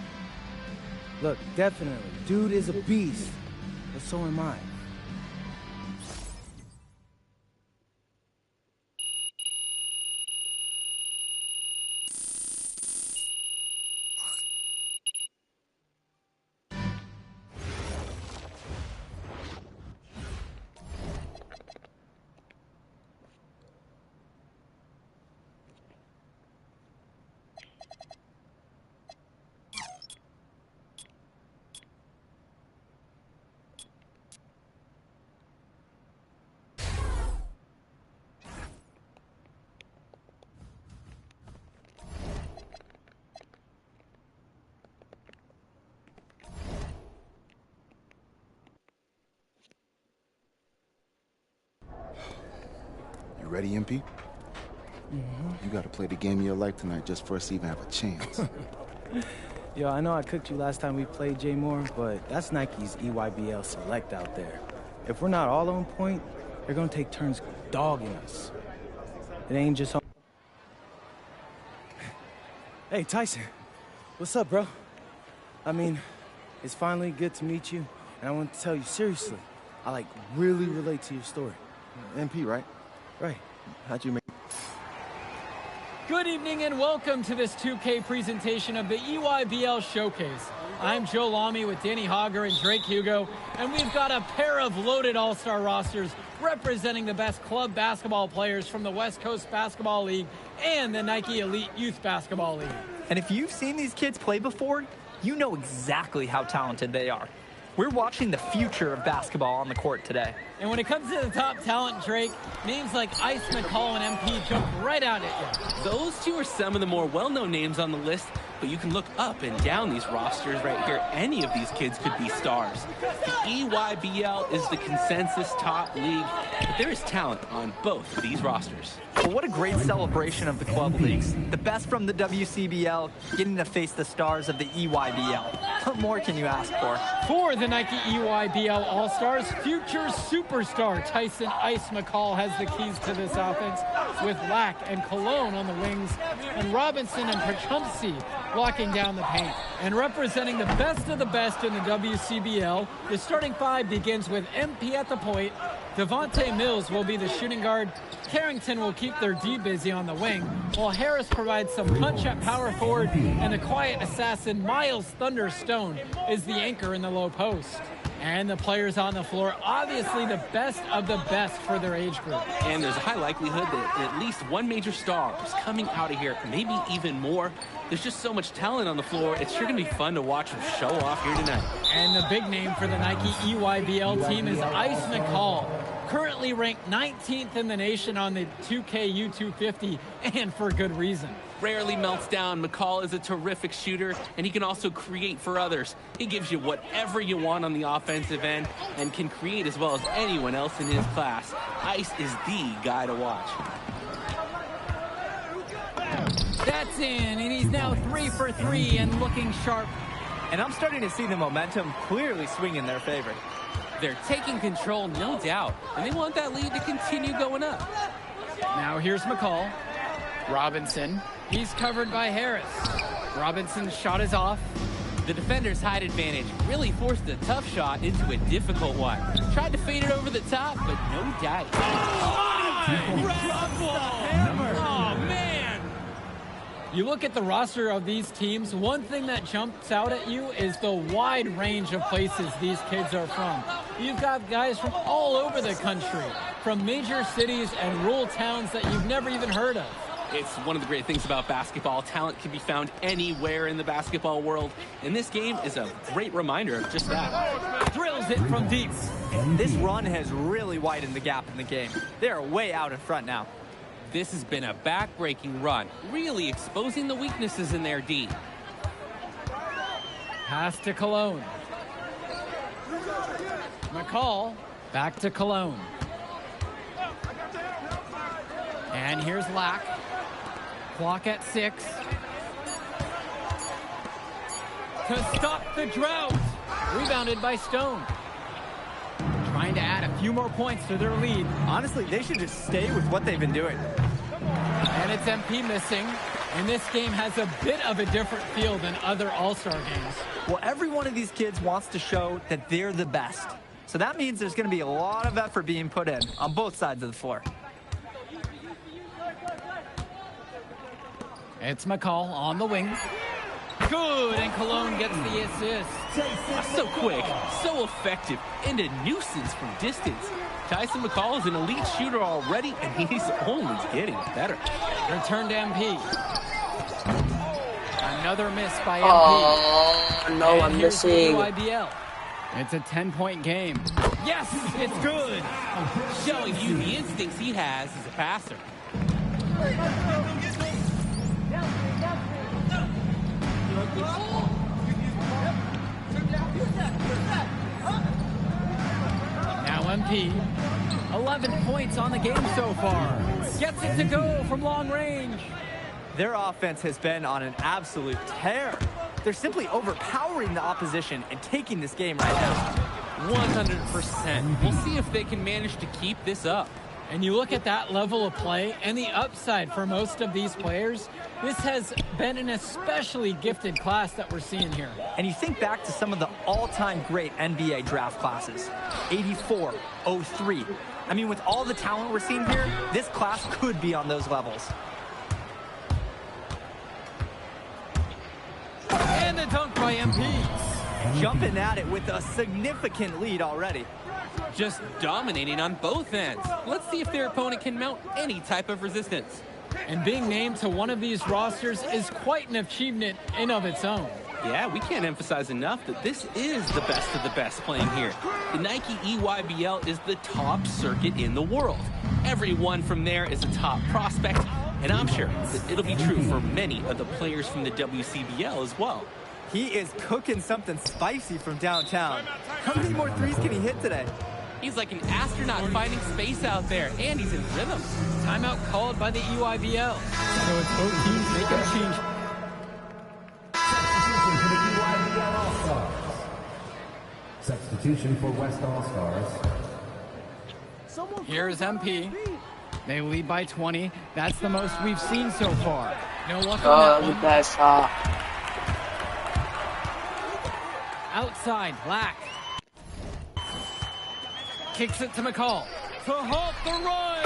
Look, definitely. Dude is a beast. But so am I. You ready, MP? You gotta play the game of your life tonight just for us to even have a chance. Yo, I know I cooked you last time we played Jay Moore, but that's Nike's EYBL Select out there. If we're not all on point, they're gonna take turns dogging us. It ain't just on. Hey, Tyson. What's up, bro? I mean, it's finally good to meet you, and I want to tell you seriously, I really relate to your story. MP, right? Right. How'd you make... Good evening and welcome to this 2K presentation of the EYBL Showcase. I'm Joe Lamy with Danny Hogger and Drake Hugo, and we've got a pair of loaded all-star rosters representing the best club basketball players from the West Coast Basketball League and the Nike Elite Youth Basketball League. And if you've seen these kids play before, you know exactly how talented they are. We're watching the future of basketball on the court today. And when it comes to the top talent, Drake, names like Ice McCall and MP jump right out at you. Those two are some of the more well-known names on the list, but you can look up and down these rosters right here. Any of these kids could be stars. The EYBL is the consensus top league, but there is talent on both of these rosters. Well, what a great celebration of the club leagues. The best from the WCBL getting to face the stars of the EYBL. What more can you ask for? For the Nike EYBL All-Stars, future superstar Tyson Ice McCall has the keys to this offense, with Lack and Cologne on the wings, and Robinson and Pachumsi blocking down the paint. And representing the best of the best in the WCBL, the starting five begins with MP at the point. Devontae Mills will be the shooting guard. Carrington will keep their D busy on the wing, while Harris provides some punch at power forward, and the quiet assassin Miles Thunder Stone is the anchor in the low post. And the players on the floor, obviously the best of the best for their age group. And there's a high likelihood that at least one major star is coming out of here, maybe even more. There's just so much talent on the floor. It's sure going to be fun to watch them show off here tonight. And the big name for the Nike EYBL team is Ice McCall, currently ranked 19th in the nation on the 2K U250, and for good reason. Rarely melts down. McCall is a terrific shooter, and he can also create for others. He gives you whatever you want on the offensive end and can create as well as anyone else in his class. Ice is the guy to watch. That's in, and he's now 3 for 3 and looking sharp. And I'm starting to see the momentum clearly swing in their favor. They're taking control, no doubt, and they want that lead to continue going up. Now here's McCall. Robinson. He's covered by Harris. Robinson's shot is off. The defender's height advantage really forced a tough shot into a difficult one. Tried to fade it over the top, but no dice. Oh, man! You look at the roster of these teams, one thing that jumps out at you is the wide range of places these kids are from. You've got guys from all over the country, from major cities and rural towns that you've never even heard of. It's one of the great things about basketball. Talent can be found anywhere in the basketball world, and this game is a great reminder of just that. Drills it from deep. This run has really widened the gap in the game. They're way out in front now. This has been a back-breaking run, really exposing the weaknesses in their D. Pass to Cologne. McCall back to Cologne. And here's Lack. Clock at 6. To stop the drought. Rebounded by Stone. Trying to add a few more points to their lead. Honestly, they should just stay with what they've been doing. And it's MP missing. And this game has a bit of a different feel than other All-Star games. Well, every one of these kids wants to show that they're the best. So that means there's going to be a lot of effort being put in on both sides of the floor. It's McCall on the wing. Good, and Cologne gets the assist. So quick, so effective, and a nuisance from distance. Tyson McCall is an elite shooter already, and he's only getting better. Return to MP. Another miss by MP. Oh, no, And I'm here's the missing. YBL. It's a 10-point game. Yes, it's good. Showing you the instincts he has as a passer. Now MP. 11 points on the game so far. Gets it to go from long range. Their offense has been on an absolute tear. They're simply overpowering the opposition and taking this game right now. 100%. We'll see if they can manage to keep this up. And you look at that level of play and the upside for most of these players, this has been an especially gifted class that we're seeing here. And you think back to some of the all-time great NBA draft classes, 84, 03. I mean, with all the talent we're seeing here, this class could be on those levels. And the dunk by MP. Jumping at it with a significant lead already. Just dominating on both ends. Let's see if their opponent can mount any type of resistance. And being named to one of these rosters is quite an achievement in of its own. Yeah, we can't emphasize enough that this is the best of the best playing here. The Nike EYBL is the top circuit in the world. Everyone from there is a top prospect, and I'm sure that it'll be true for many of the players from the WCBL as well. He is cooking something spicy from downtown. How many more threes can he hit today? He's like an astronaut finding space out there, and he's in rhythm. Timeout called by the EYBL. So it's both teams making a change. Substitution for West All-Stars. Here's MP. They lead by 20. That's the most we've seen so far. No luck Oh, on that that was a one. bad shot. Outside, Black. Kicks it to McCall. To halt the run!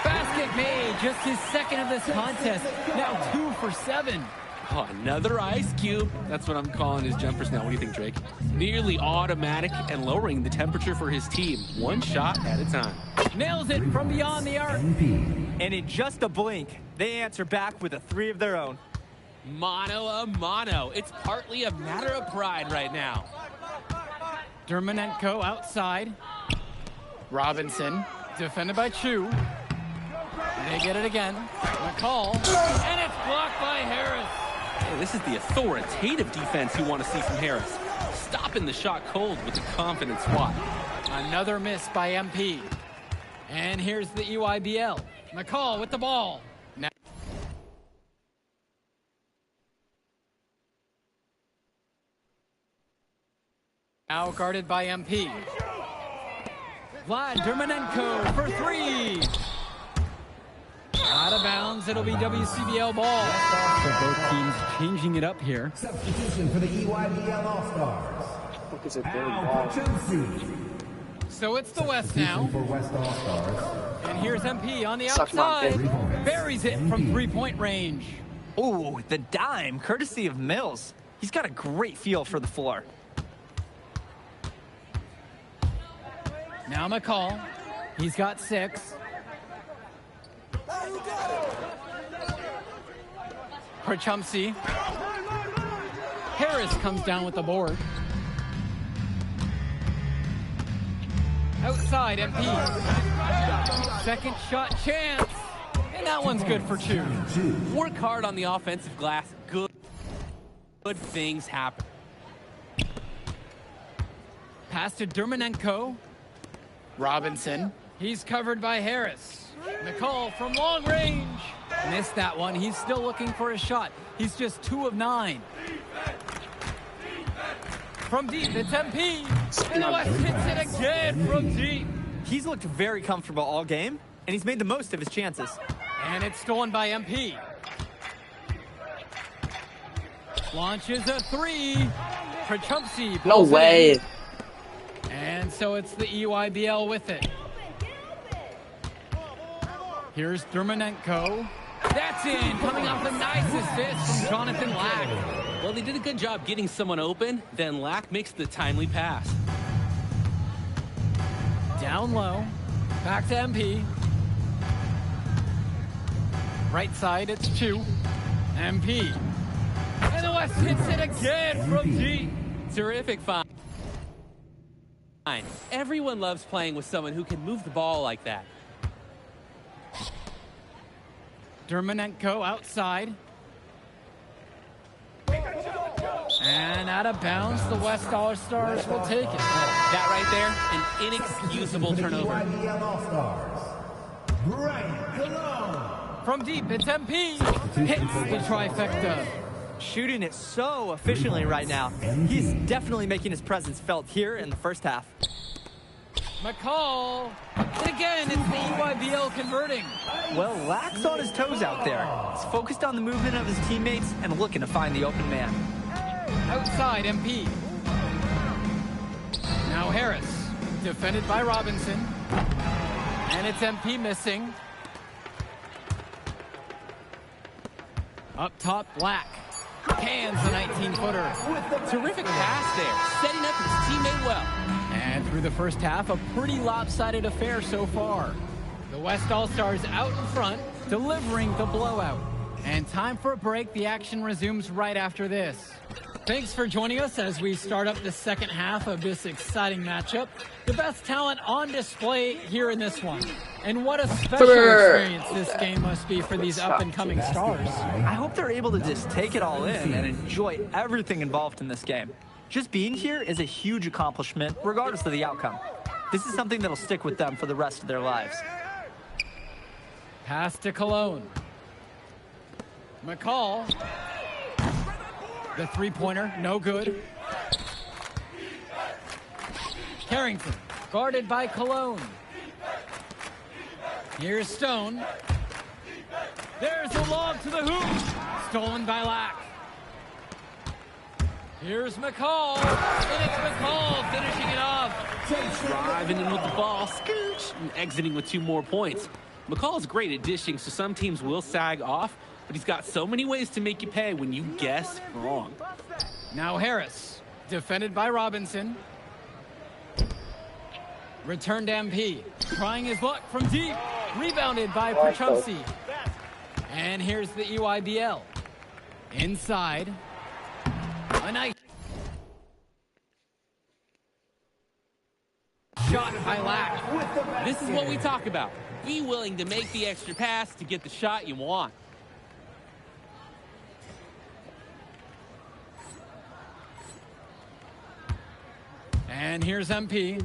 Basket made. Just his second of this contest. Now 2 for 7. Oh, another ice cube. That's what I'm calling his jumpers now. What do you think, Drake? Nearly automatic and lowering the temperature for his team, one shot at a time. Nails it from beyond the arc. And in just a blink, they answer back with a three of their own. Mano a mano. It's partly a matter of pride right now. Dermonenko outside. Robinson, defended by Chu. They get it again. McCall, and it's blocked by Harris. Hey, this is the authoritative defense you want to see from Harris. Stopping the shot cold with a confident swat. Another miss by MP. And here's the EYBL. McCall with the ball. Now guarded by MP. Vlad Dermonenko for 3. Out of bounds, it'll be WCBL ball. So both teams changing it up here. Substitution for the EYBL All-Stars. Look, it's a third Al ball. Pachunsi. So it's the West now. For West All-Stars. And here's MP on the Suck my outside. dick. Buries it from 3-point range. Ooh, the dime, courtesy of Mills. He's got a great feel for the floor. Now McCall. He's got 6. Prachumsey. Harris comes down with the board. Outside, MP. Second shot chance. And that one's good for 2. Work hard on the offensive glass. Good things happen. Pass to Dermonenko. Robinson. He's covered by Harris. McCall from long range. Missed that one. He's still looking for a shot. He's just 2 of 9. From deep, it's MP. And the West hits it again from deep. He's looked very comfortable all game, and he's made the most of his chances. And it's stolen by MP. Launches a 3. Prachumsey. No way. And so it's the EYBL with it. Here's Dermonenko. That's in, coming off a nice assist from Jonathan Lack. Well, they did a good job getting someone open. Then Lack makes the timely pass. Down low. Back to MP. Right side, it's 2. MP. And the West hits it again from deep. Terrific find. Everyone loves playing with someone who can move the ball like that. Dermonenko outside. And out of bounds, the West All-Stars will take it. That right there, an inexcusable turnover. EYBL All-Stars. Brian Cologne. From deep, it's MP. Hits the trifecta. Shooting it so efficiently right now. He's definitely making his presence felt here in the first half. McCall. And again, it's the EYBL converting. Well, Lack's on his toes out there. He's focused on the movement of his teammates and looking to find the open man. Outside, MP. Now Harris. Defended by Robinson. And it's MP missing. Up top, Black. Cans the 19-footer. Terrific pass there, setting up his teammate well. And through the first half, a pretty lopsided affair so far. The West All-Stars out in front, delivering the blowout. And time for a break. The action resumes right after this. Thanks for joining us as we start up the second half of this exciting matchup. The best talent on display here in this one. And what a special experience this game must be for these up-and-coming stars. I hope they're able to just take it all in and enjoy everything involved in this game. Just being here is a huge accomplishment, regardless of the outcome. This is something that'll stick with them for the rest of their lives. Pass to Cologne. McCall. The three-pointer, no good. Carrington, guarded by Cologne. Here's Stone. There's a lob to the hoop. Stolen by Lack. Here's McCall. And it's McCall finishing it off. Driving in with the ball, scooch, and exiting with 2 more points. McCall's great at dishing, so some teams will sag off, but he's got so many ways to make you pay when you guess wrong. Now Harris, defended by Robinson. Returned MP, trying his luck from deep. Rebounded by Prachumsey. And here's the EYBL. Inside. A nice shot by Lack. This is what we talk about. Be willing to make the extra pass to get the shot you want. And here's MP.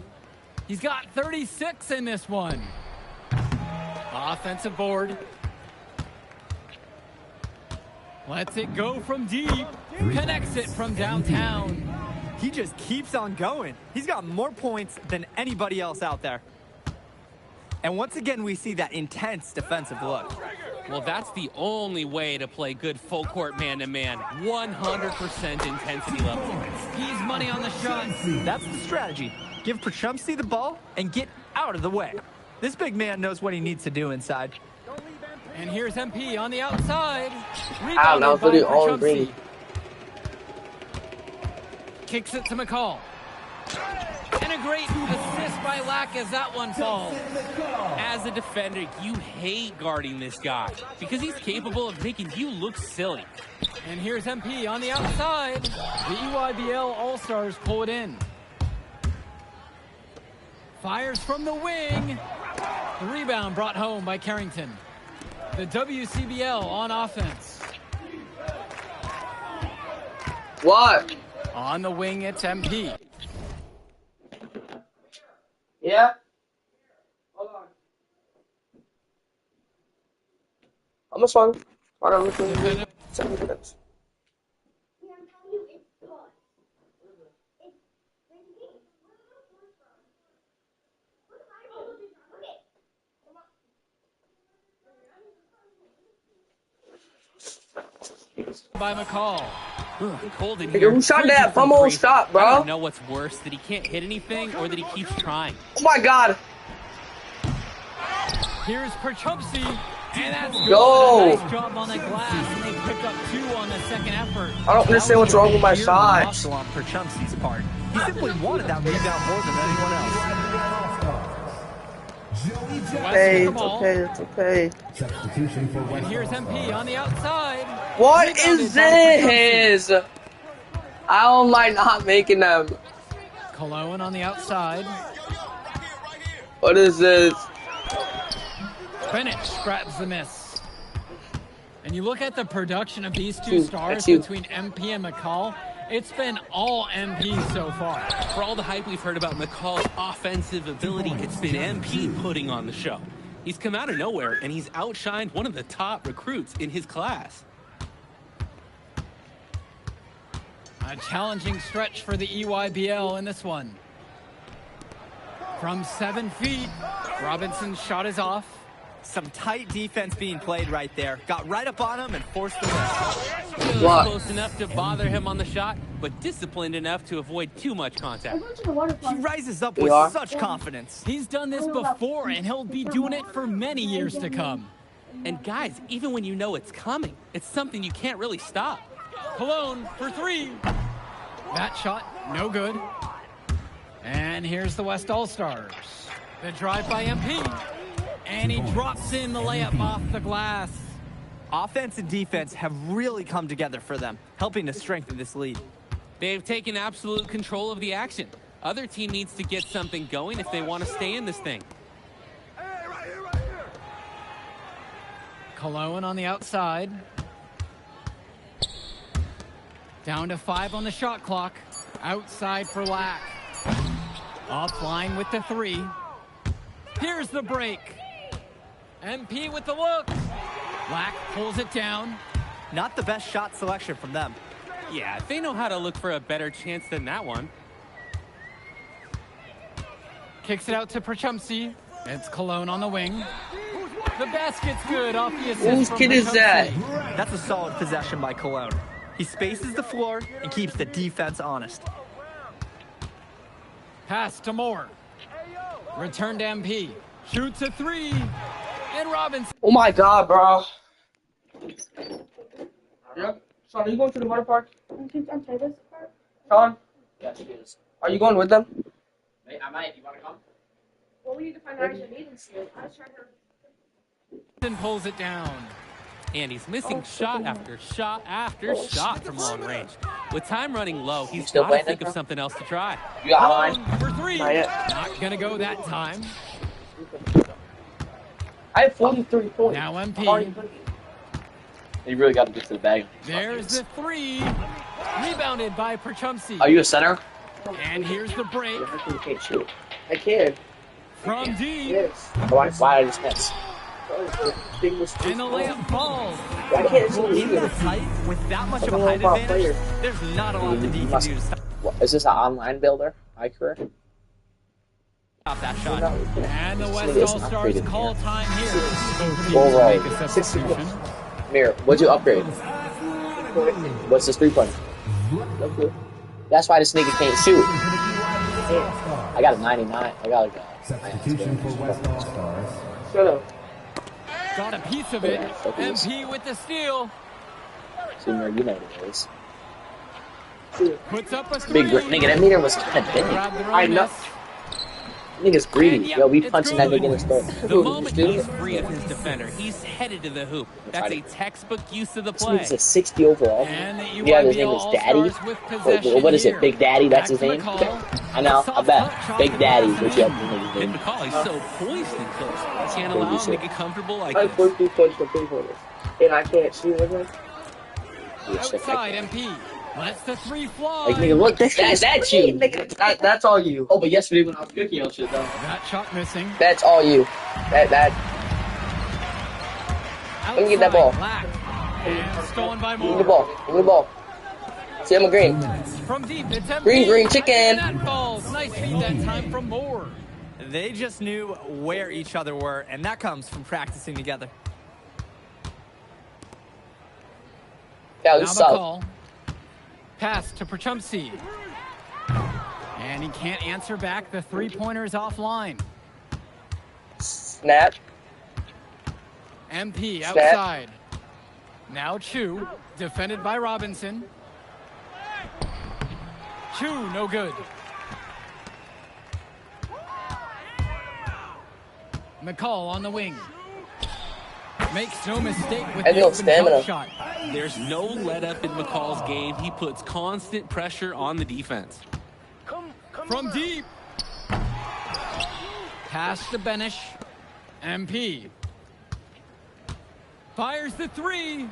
He's got 36 in this one. Offensive board. Lets it go from deep. Connects it from downtown. He just keeps on going. He's got more points than anybody else out there. And once again, we see that intense defensive look. Well, that's the only way to play good full court man-to-man. 100% intensity level. He's money on the shot. That's the strategy. Give Prachumsey the ball and get out of the way. This big man knows what he needs to do inside. And here's MP on the outside. I don't know, Rebounded by all green. Prachumsey. Kicks it to McCall. And a great assist by Lack as that one falls. As a defender, you hate guarding this guy because he's capable of making you look silly. And here's MP on the outside. The EYBL All-Stars pull it in. Fires from the wing. The rebound brought home by Carrington. The WCBL on offense. What? On the wing, it's MP. Yeah? Hold on. I'm a song. Hold on, listen. 7 minutes. By McCall. Colden Nigga, here. who shot Bridges that? and Fumble Grace. stop, I bro. don't know what's worse, that he can't hit anything or that he keeps trying. Oh my god. Here's Perchupsy. And that's good. Yo. Nice job on the glass. And they pick up 2 on the second effort. I don't understand what's wrong with my Sheer shots. muscle on Perchumsky's part. He simply wanted that rebound more than anyone else. Okay, it's okay, it's okay. Substitution for And here's MP on the outside. What Rebounded is by Perchupsy. this? How am I not making them? Cologne on the outside. What is this? Bennett grabs the miss. And you look at the production of these two Two, stars that's you. between MP and McCall. It's been all MP so far. For all the hype we've heard about McCall's offensive ability, it's been MP putting on the show. He's come out of nowhere, and he's outshined one of the top recruits in his class. A challenging stretch for the EYBL in this one. From 7 feet, Robinson's shot is off. Some tight defense being played right there. Got right up on him and forced the miss. Still What? close enough to bother him on the shot, but disciplined enough to avoid too much contact. He rises up You with are? such confidence. He's done this before, and he'll be doing it for many years to come. And guys, even when you know it's coming, it's something you can't really stop. Cologne for 3. That shot, no good. And here's the West All-Stars. The drive by MP. And he drops in the layup off the glass. Offense and defense have really come together for them, helping to strengthen this lead. They've taken absolute control of the action. Other team needs to get something going if they want to stay in this thing. Cologne on the outside. Down to 5 on the shot clock. Outside for Lack. Offline with the 3. Here's the break. MP with the look. Lack pulls it down. Not the best shot selection from them. Yeah, they know how to look for a better chance than that one. Kicks it out to Perchumsky. It's Cologne on the wing. The basket's good off the assist Whose from kid is that? Perchumsky. That's a solid possession by Cologne. He spaces the floor and keeps the defense honest. Pass to Moore. Return to MP. Shoots a 3. And Robinson. Oh my god, bro. Yep. Sean, are you going to the water park? Sean? Yes, he is. Are you going with them? I might. You want to come? Well, we need to find out your meetings. I was trying to. Pulls it down. And he's missing shot after shot after shot from long range. With time running low, he's still got to playing think this, of something else to try. You got Cologne mine? for 3. Not yet. Not gonna go that time. I have 43 points. Now MP. You really got to get to the bag. There's the 3. Rebounded by Perchumsky. Are you a center? And here's the break. You can't shoot. I can. From deep. Yes. Why I just miss? And the layup falls. I can't shoot In either. that height, with that much of a That's a height low-ball advantage, player. there's not a lot the D can do to stop Is this an online builder? My career? that shot. And the West It's All-Stars upgraded call here. time here. Whoa, whoa. Make a substitution. Mir, what'd you upgrade? What's this 3-pointer? That's why the sneaker can't shoot. I got a 99. I got a Substitution for West All-Stars. Shut up. Got a piece of it. MP with the steal. See, Mir, you know what it is. Puts up a Big three. nigga, that meter was kind of big. Grab the I know. miss. Nigga's greedy. And, yeah, Yo, we it's punching that good. nigga in the throat. The moment he's free of his defender, he's headed to the hoop. That's a textbook use of the This play. nigga's a 60 overall. And the Yeah, his name EYBL is Daddy. All-Stars with possession What is it? here. Big Daddy? That's his Back to name? McCall. I know. I bet. Soft touch Big off the Daddy. glass What you and up to his Big name? McCall, he's so poised and close. You can't Baby allow him to shit. get comfortable like I this. put 2 points for 3 pointers. And I can't shoot with him. Yeah, shit, Outside MP. Lets the three fly. Like, nigga, look, that's you. That's all you. Oh, but yesterday when I was cooking your shit, though. That shot missing. That's all you. That. Let me get that ball. Outside, Lack. And stolen by Give me Moore. the ball. Give me the ball. See, I'm a green. From deep, it's MP. Green chicken. And that falls. Nice feed that time from Moore. They just knew where each other were, and that comes from practicing together. Yeah, Now this sucks. McCall. Pass to Prachumsi. And he can't answer back. The three-pointer is offline. Snap. MP Snap. outside. Now Chu, defended by Robinson. Chu, no good. McCall on the wing. Makes no mistake with And the no open stamina. jump shot. There's no let up in McCall's game. He puts constant pressure on the defense. From deep. Pass to Benish. MP. Fires the three.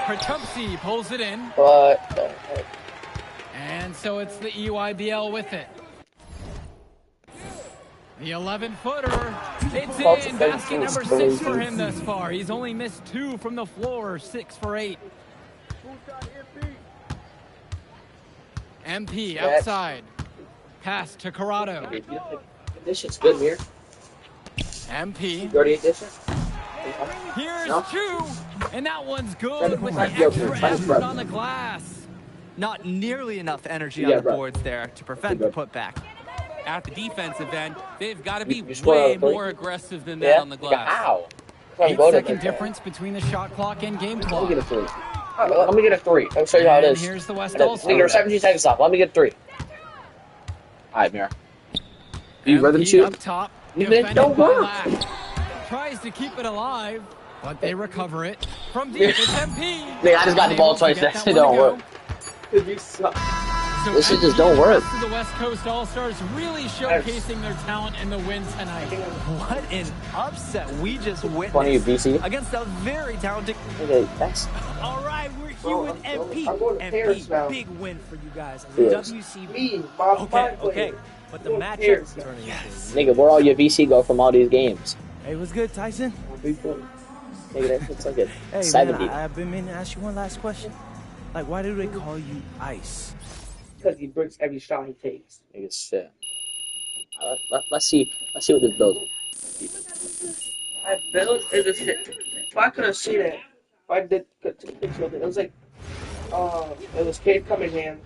Prachumsi pulls it in. But And so it's the EYBL with it. The 11-footer. It's in. Basket number 6 for him thus far. He's only missed 2 from the floor. 6 for 8. MP outside. Pass to Corrado. this shit's good, Mir. MP. You already ate this shit? Here's No? Chu. And that one's good with the Yo, extra thanks, effort bro. on the glass. Not nearly enough energy Yeah, on the bro. boards there to prevent the putback. At the defensive end, they've got to be You score way on three? more aggressive than that on the glass. Ow. 8-second difference between the shot clock and game Let me clock. get a 3. Let me get a 3. Let me show you how it And is. here's the West Nigga, All-Stars. 17 seconds left. Let me get a 3. Alright, Mir. You rhythm MP shoot? up top. It defended don't by work. Lack. Tries to keep it alive, but they recover it. From deep, it's MP. Nigga, I just got the ball twice. That shit don't work. You suck. So This shit just MP don't and work. The rest of the West Coast All-Stars really showcasing their talent in the win tonight. What an upset we just witnessed Funny, VC. against a very talented. Nigga, that's. All right, we're here Bro, with MP. I'm going to Paris now. Big win for you guys. Yes. WCB. Me, Bob. Okay. But the Who matchup cares? is turning Nigga, where all your VC go from all these games? Hey, what's good, Tyson? Nigga, that looks like a Hey, 70. man, I've been meaning to ask you one last question. Like, why do they call you Ice? Because he breaks every shot he takes. Nigga, shit. Let's see what this builds. I built is a shit. If I could have seen it, if I did take a picture of it, it was like, it was Cade Cunningham.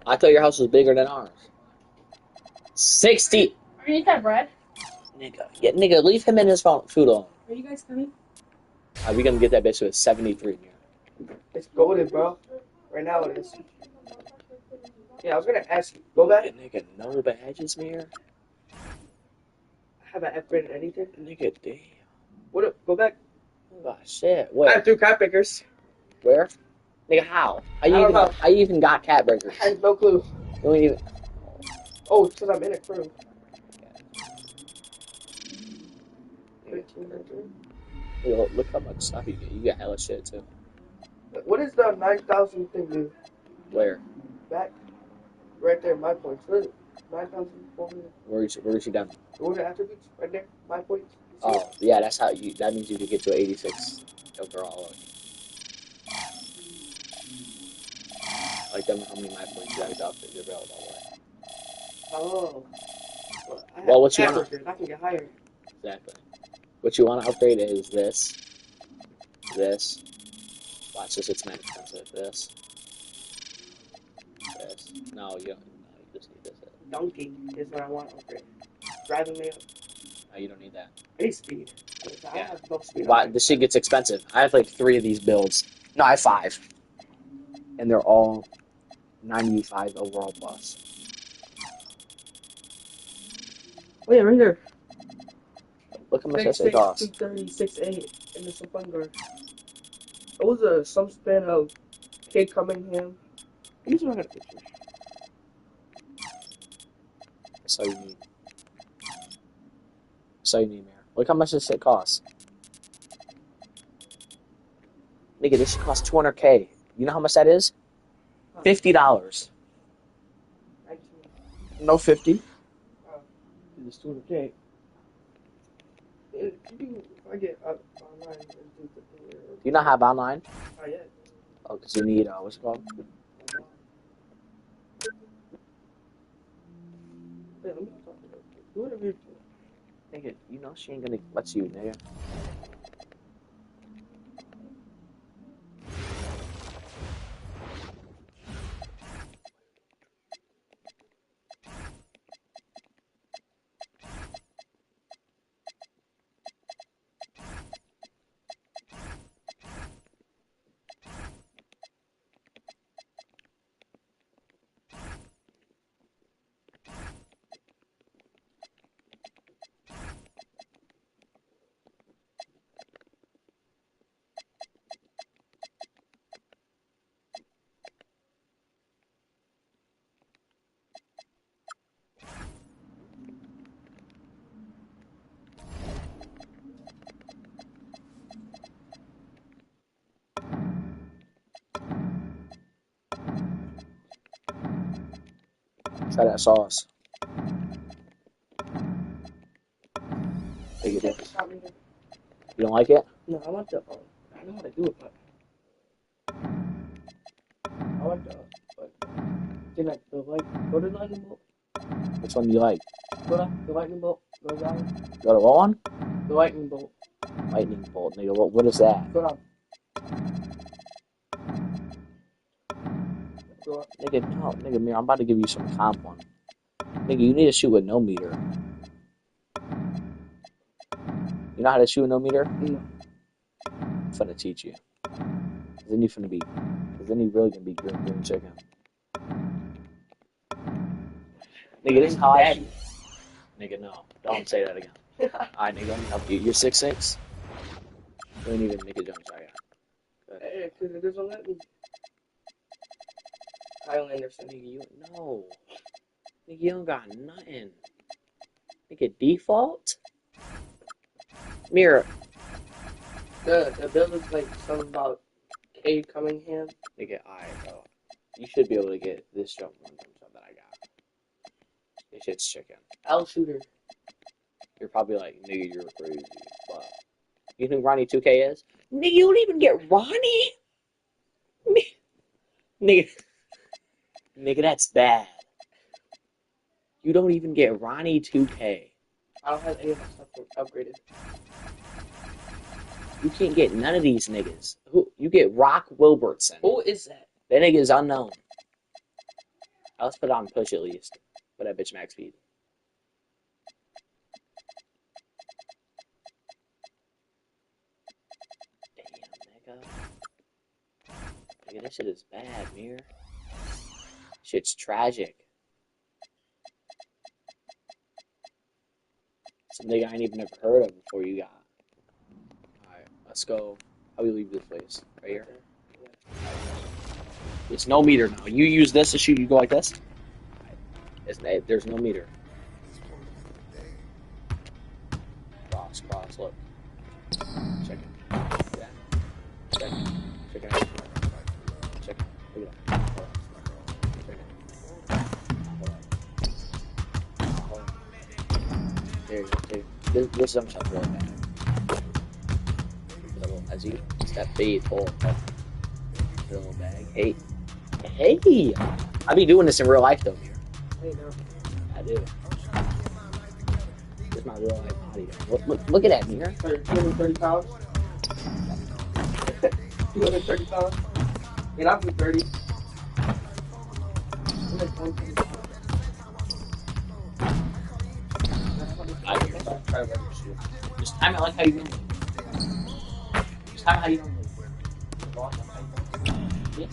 I thought your house was bigger than ours. 60. Are you eat that bread? Nigga, yeah, nigga, leave him in his phone. Food on. Are you guys coming? We gonna get that bitch to a 73 here. It's golden, bro. Right now it is. Yeah, I was gonna ask you. Go back. Nigga, no badges, Mir. I haven't upgraded anything. Nigga, damn. What? Go back. Oh, shit. I Where? have 2 cat pickers. Where? Nigga, how? I don't know. I even got cat burgers. I have no clue. You don't even. Oh, it's because I'm in a crew. Look how much stuff you get. You got hella shit too. What is the 9,000 thing do? Where? Back. Right there, my points. What is it? 9,400. Where's you done? What are the attributes? Right there, my points. You see Oh, yeah, that's how you. That means you can get to 86 overall. Like them, how many my points you got to up to your belt all the way. Oh. I have Well, what you cat wanna- burgers. I can get higher. Exactly. What you want to upgrade is this. This. Watch this. It's not expensive. This. This. No, you don't. No, you just need this. Donkey is what I want to upgrade. Driving me up. No, you don't need that. I need speed. I Yeah. have no speed. Why, this shit gets expensive. I have like 3 of these builds. No, I have 5. And they're all 95 overall plus. Oh yeah, right here. Look how much that shit costs. 230, 6'8", and it's a fun guard. It was some span of Cade Cunningham. These are not pictures. That's all you need. That's all you need, man. Look how much this shit costs. Nigga, this shit costs $200K. You know how much that is? $50. No 50. It's $200K. I get online. Do you not have online? Not yet. Oh, because you need, what's it called? Wait, let me talk to her. Do whatever you do. Nigga, you know she ain't gonna let you, nigga. Try that sauce. Take it in. You don't like it? No, I want the. I know how to do it, but I want the. Can I the light? Go to the lightning bolt. Which one do you like? Go to the lightning bolt. Go down. Go to what one? The lightning bolt. Lightning bolt, nigga. What is that? Go down. Go up. Nigga, no, nigga, Mir, I'm about to give you some comp one. Nigga, you need to shoot with no meter. You know how to shoot with no meter? No. I'm finna teach you. Then you really gonna be green chicken. Nigga, this is how I shoot. Nigga, no. Don't say that again. Alright, nigga, let me help you. You're 6'6"? You don't even make a jump shot. Hey, because it doesn't let me. Kyle Anderson. Nigga, you no. Nigga, you don't got nothing. Nigga, default? Mirror. The build is like something about Cade Cunningham. Nigga, alright, bro. You should be able to get this jump that I got. This shit's chicken. L shooter. You're probably like, nigga, you're crazy. But you think Ronnie 2K is? Nigga, you don't even get Ronnie? Nigga, that's bad. You don't even get Ronnie 2K. I don't have any of my stuff upgraded. You can't get none of these niggas. You get Rock Wilbertson. Who is that? That nigga is unknown. Let's put it on push at least. Put that bitch max speed. Damn, nigga. Nigga, this shit is bad, Mir. Shit's tragic. Some nigga I ain't even never heard of before you got. Alright, let's go. How we leave this place? Right here? It's no meter now. You use this to shoot, you go like this? There's no meter. Cross, look. Check it. Yeah. Check it. Check it out. Check it. Look at that. This jump shot's really bad. As you step fade full little bag. Hey. I be doing this in real life though, Mir. Hey, no. I do. This is my real life body though. Look at that, Mir. 230 pounds. 230 pounds. And I'm 30. Just time it like how you normally. Just time it how you normally. Yeah.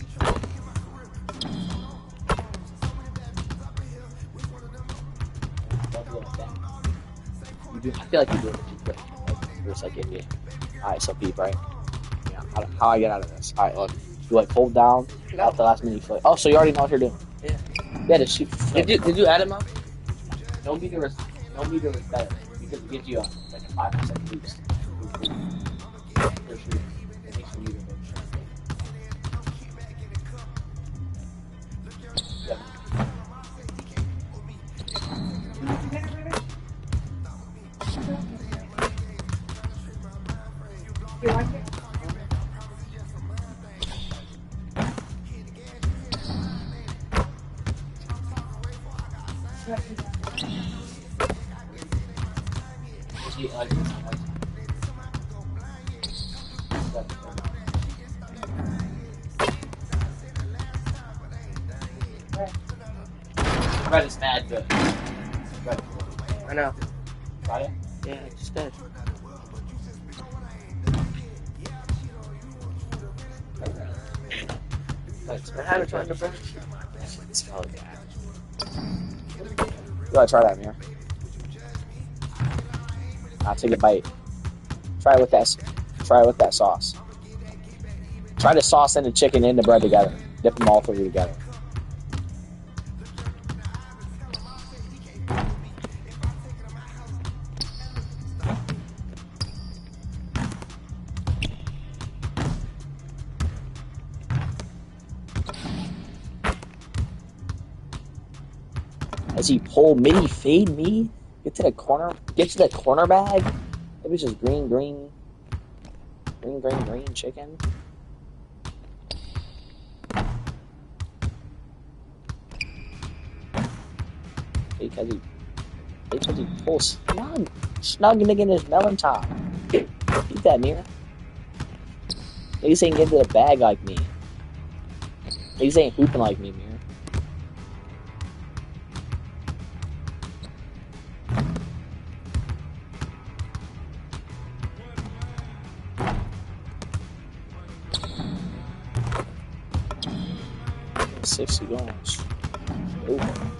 I feel like you do it too quick. Like, just like in game. Alright, so Peep, right? Yeah. How I get out of this? Alright, look. You like hold down at the last minute. You flick. Oh, so you already know what you're doing. Yeah. Yeah, just shoot. Did you add him up? No meter is better because it gives you like a 5% boost. For shooting. It makes your meter go straight. You like it? Red is mad good. Red. I know. Try it? Yeah, I just did. I haven't tried the bench. It's probably bad. You gotta try that, Mir. Take a bite. Try it with that. Try it with that sauce. Try the sauce and the chicken and the bread together. Dip them all three together. As he pull midi fade me, get to the corner bag. It was just green chicken. Because he pulls snug nigga in his melon top. Eat that, Mir. Niggas ain't getting to the bag like me. Niggas ain't hooping like me, Mir. $60. Over.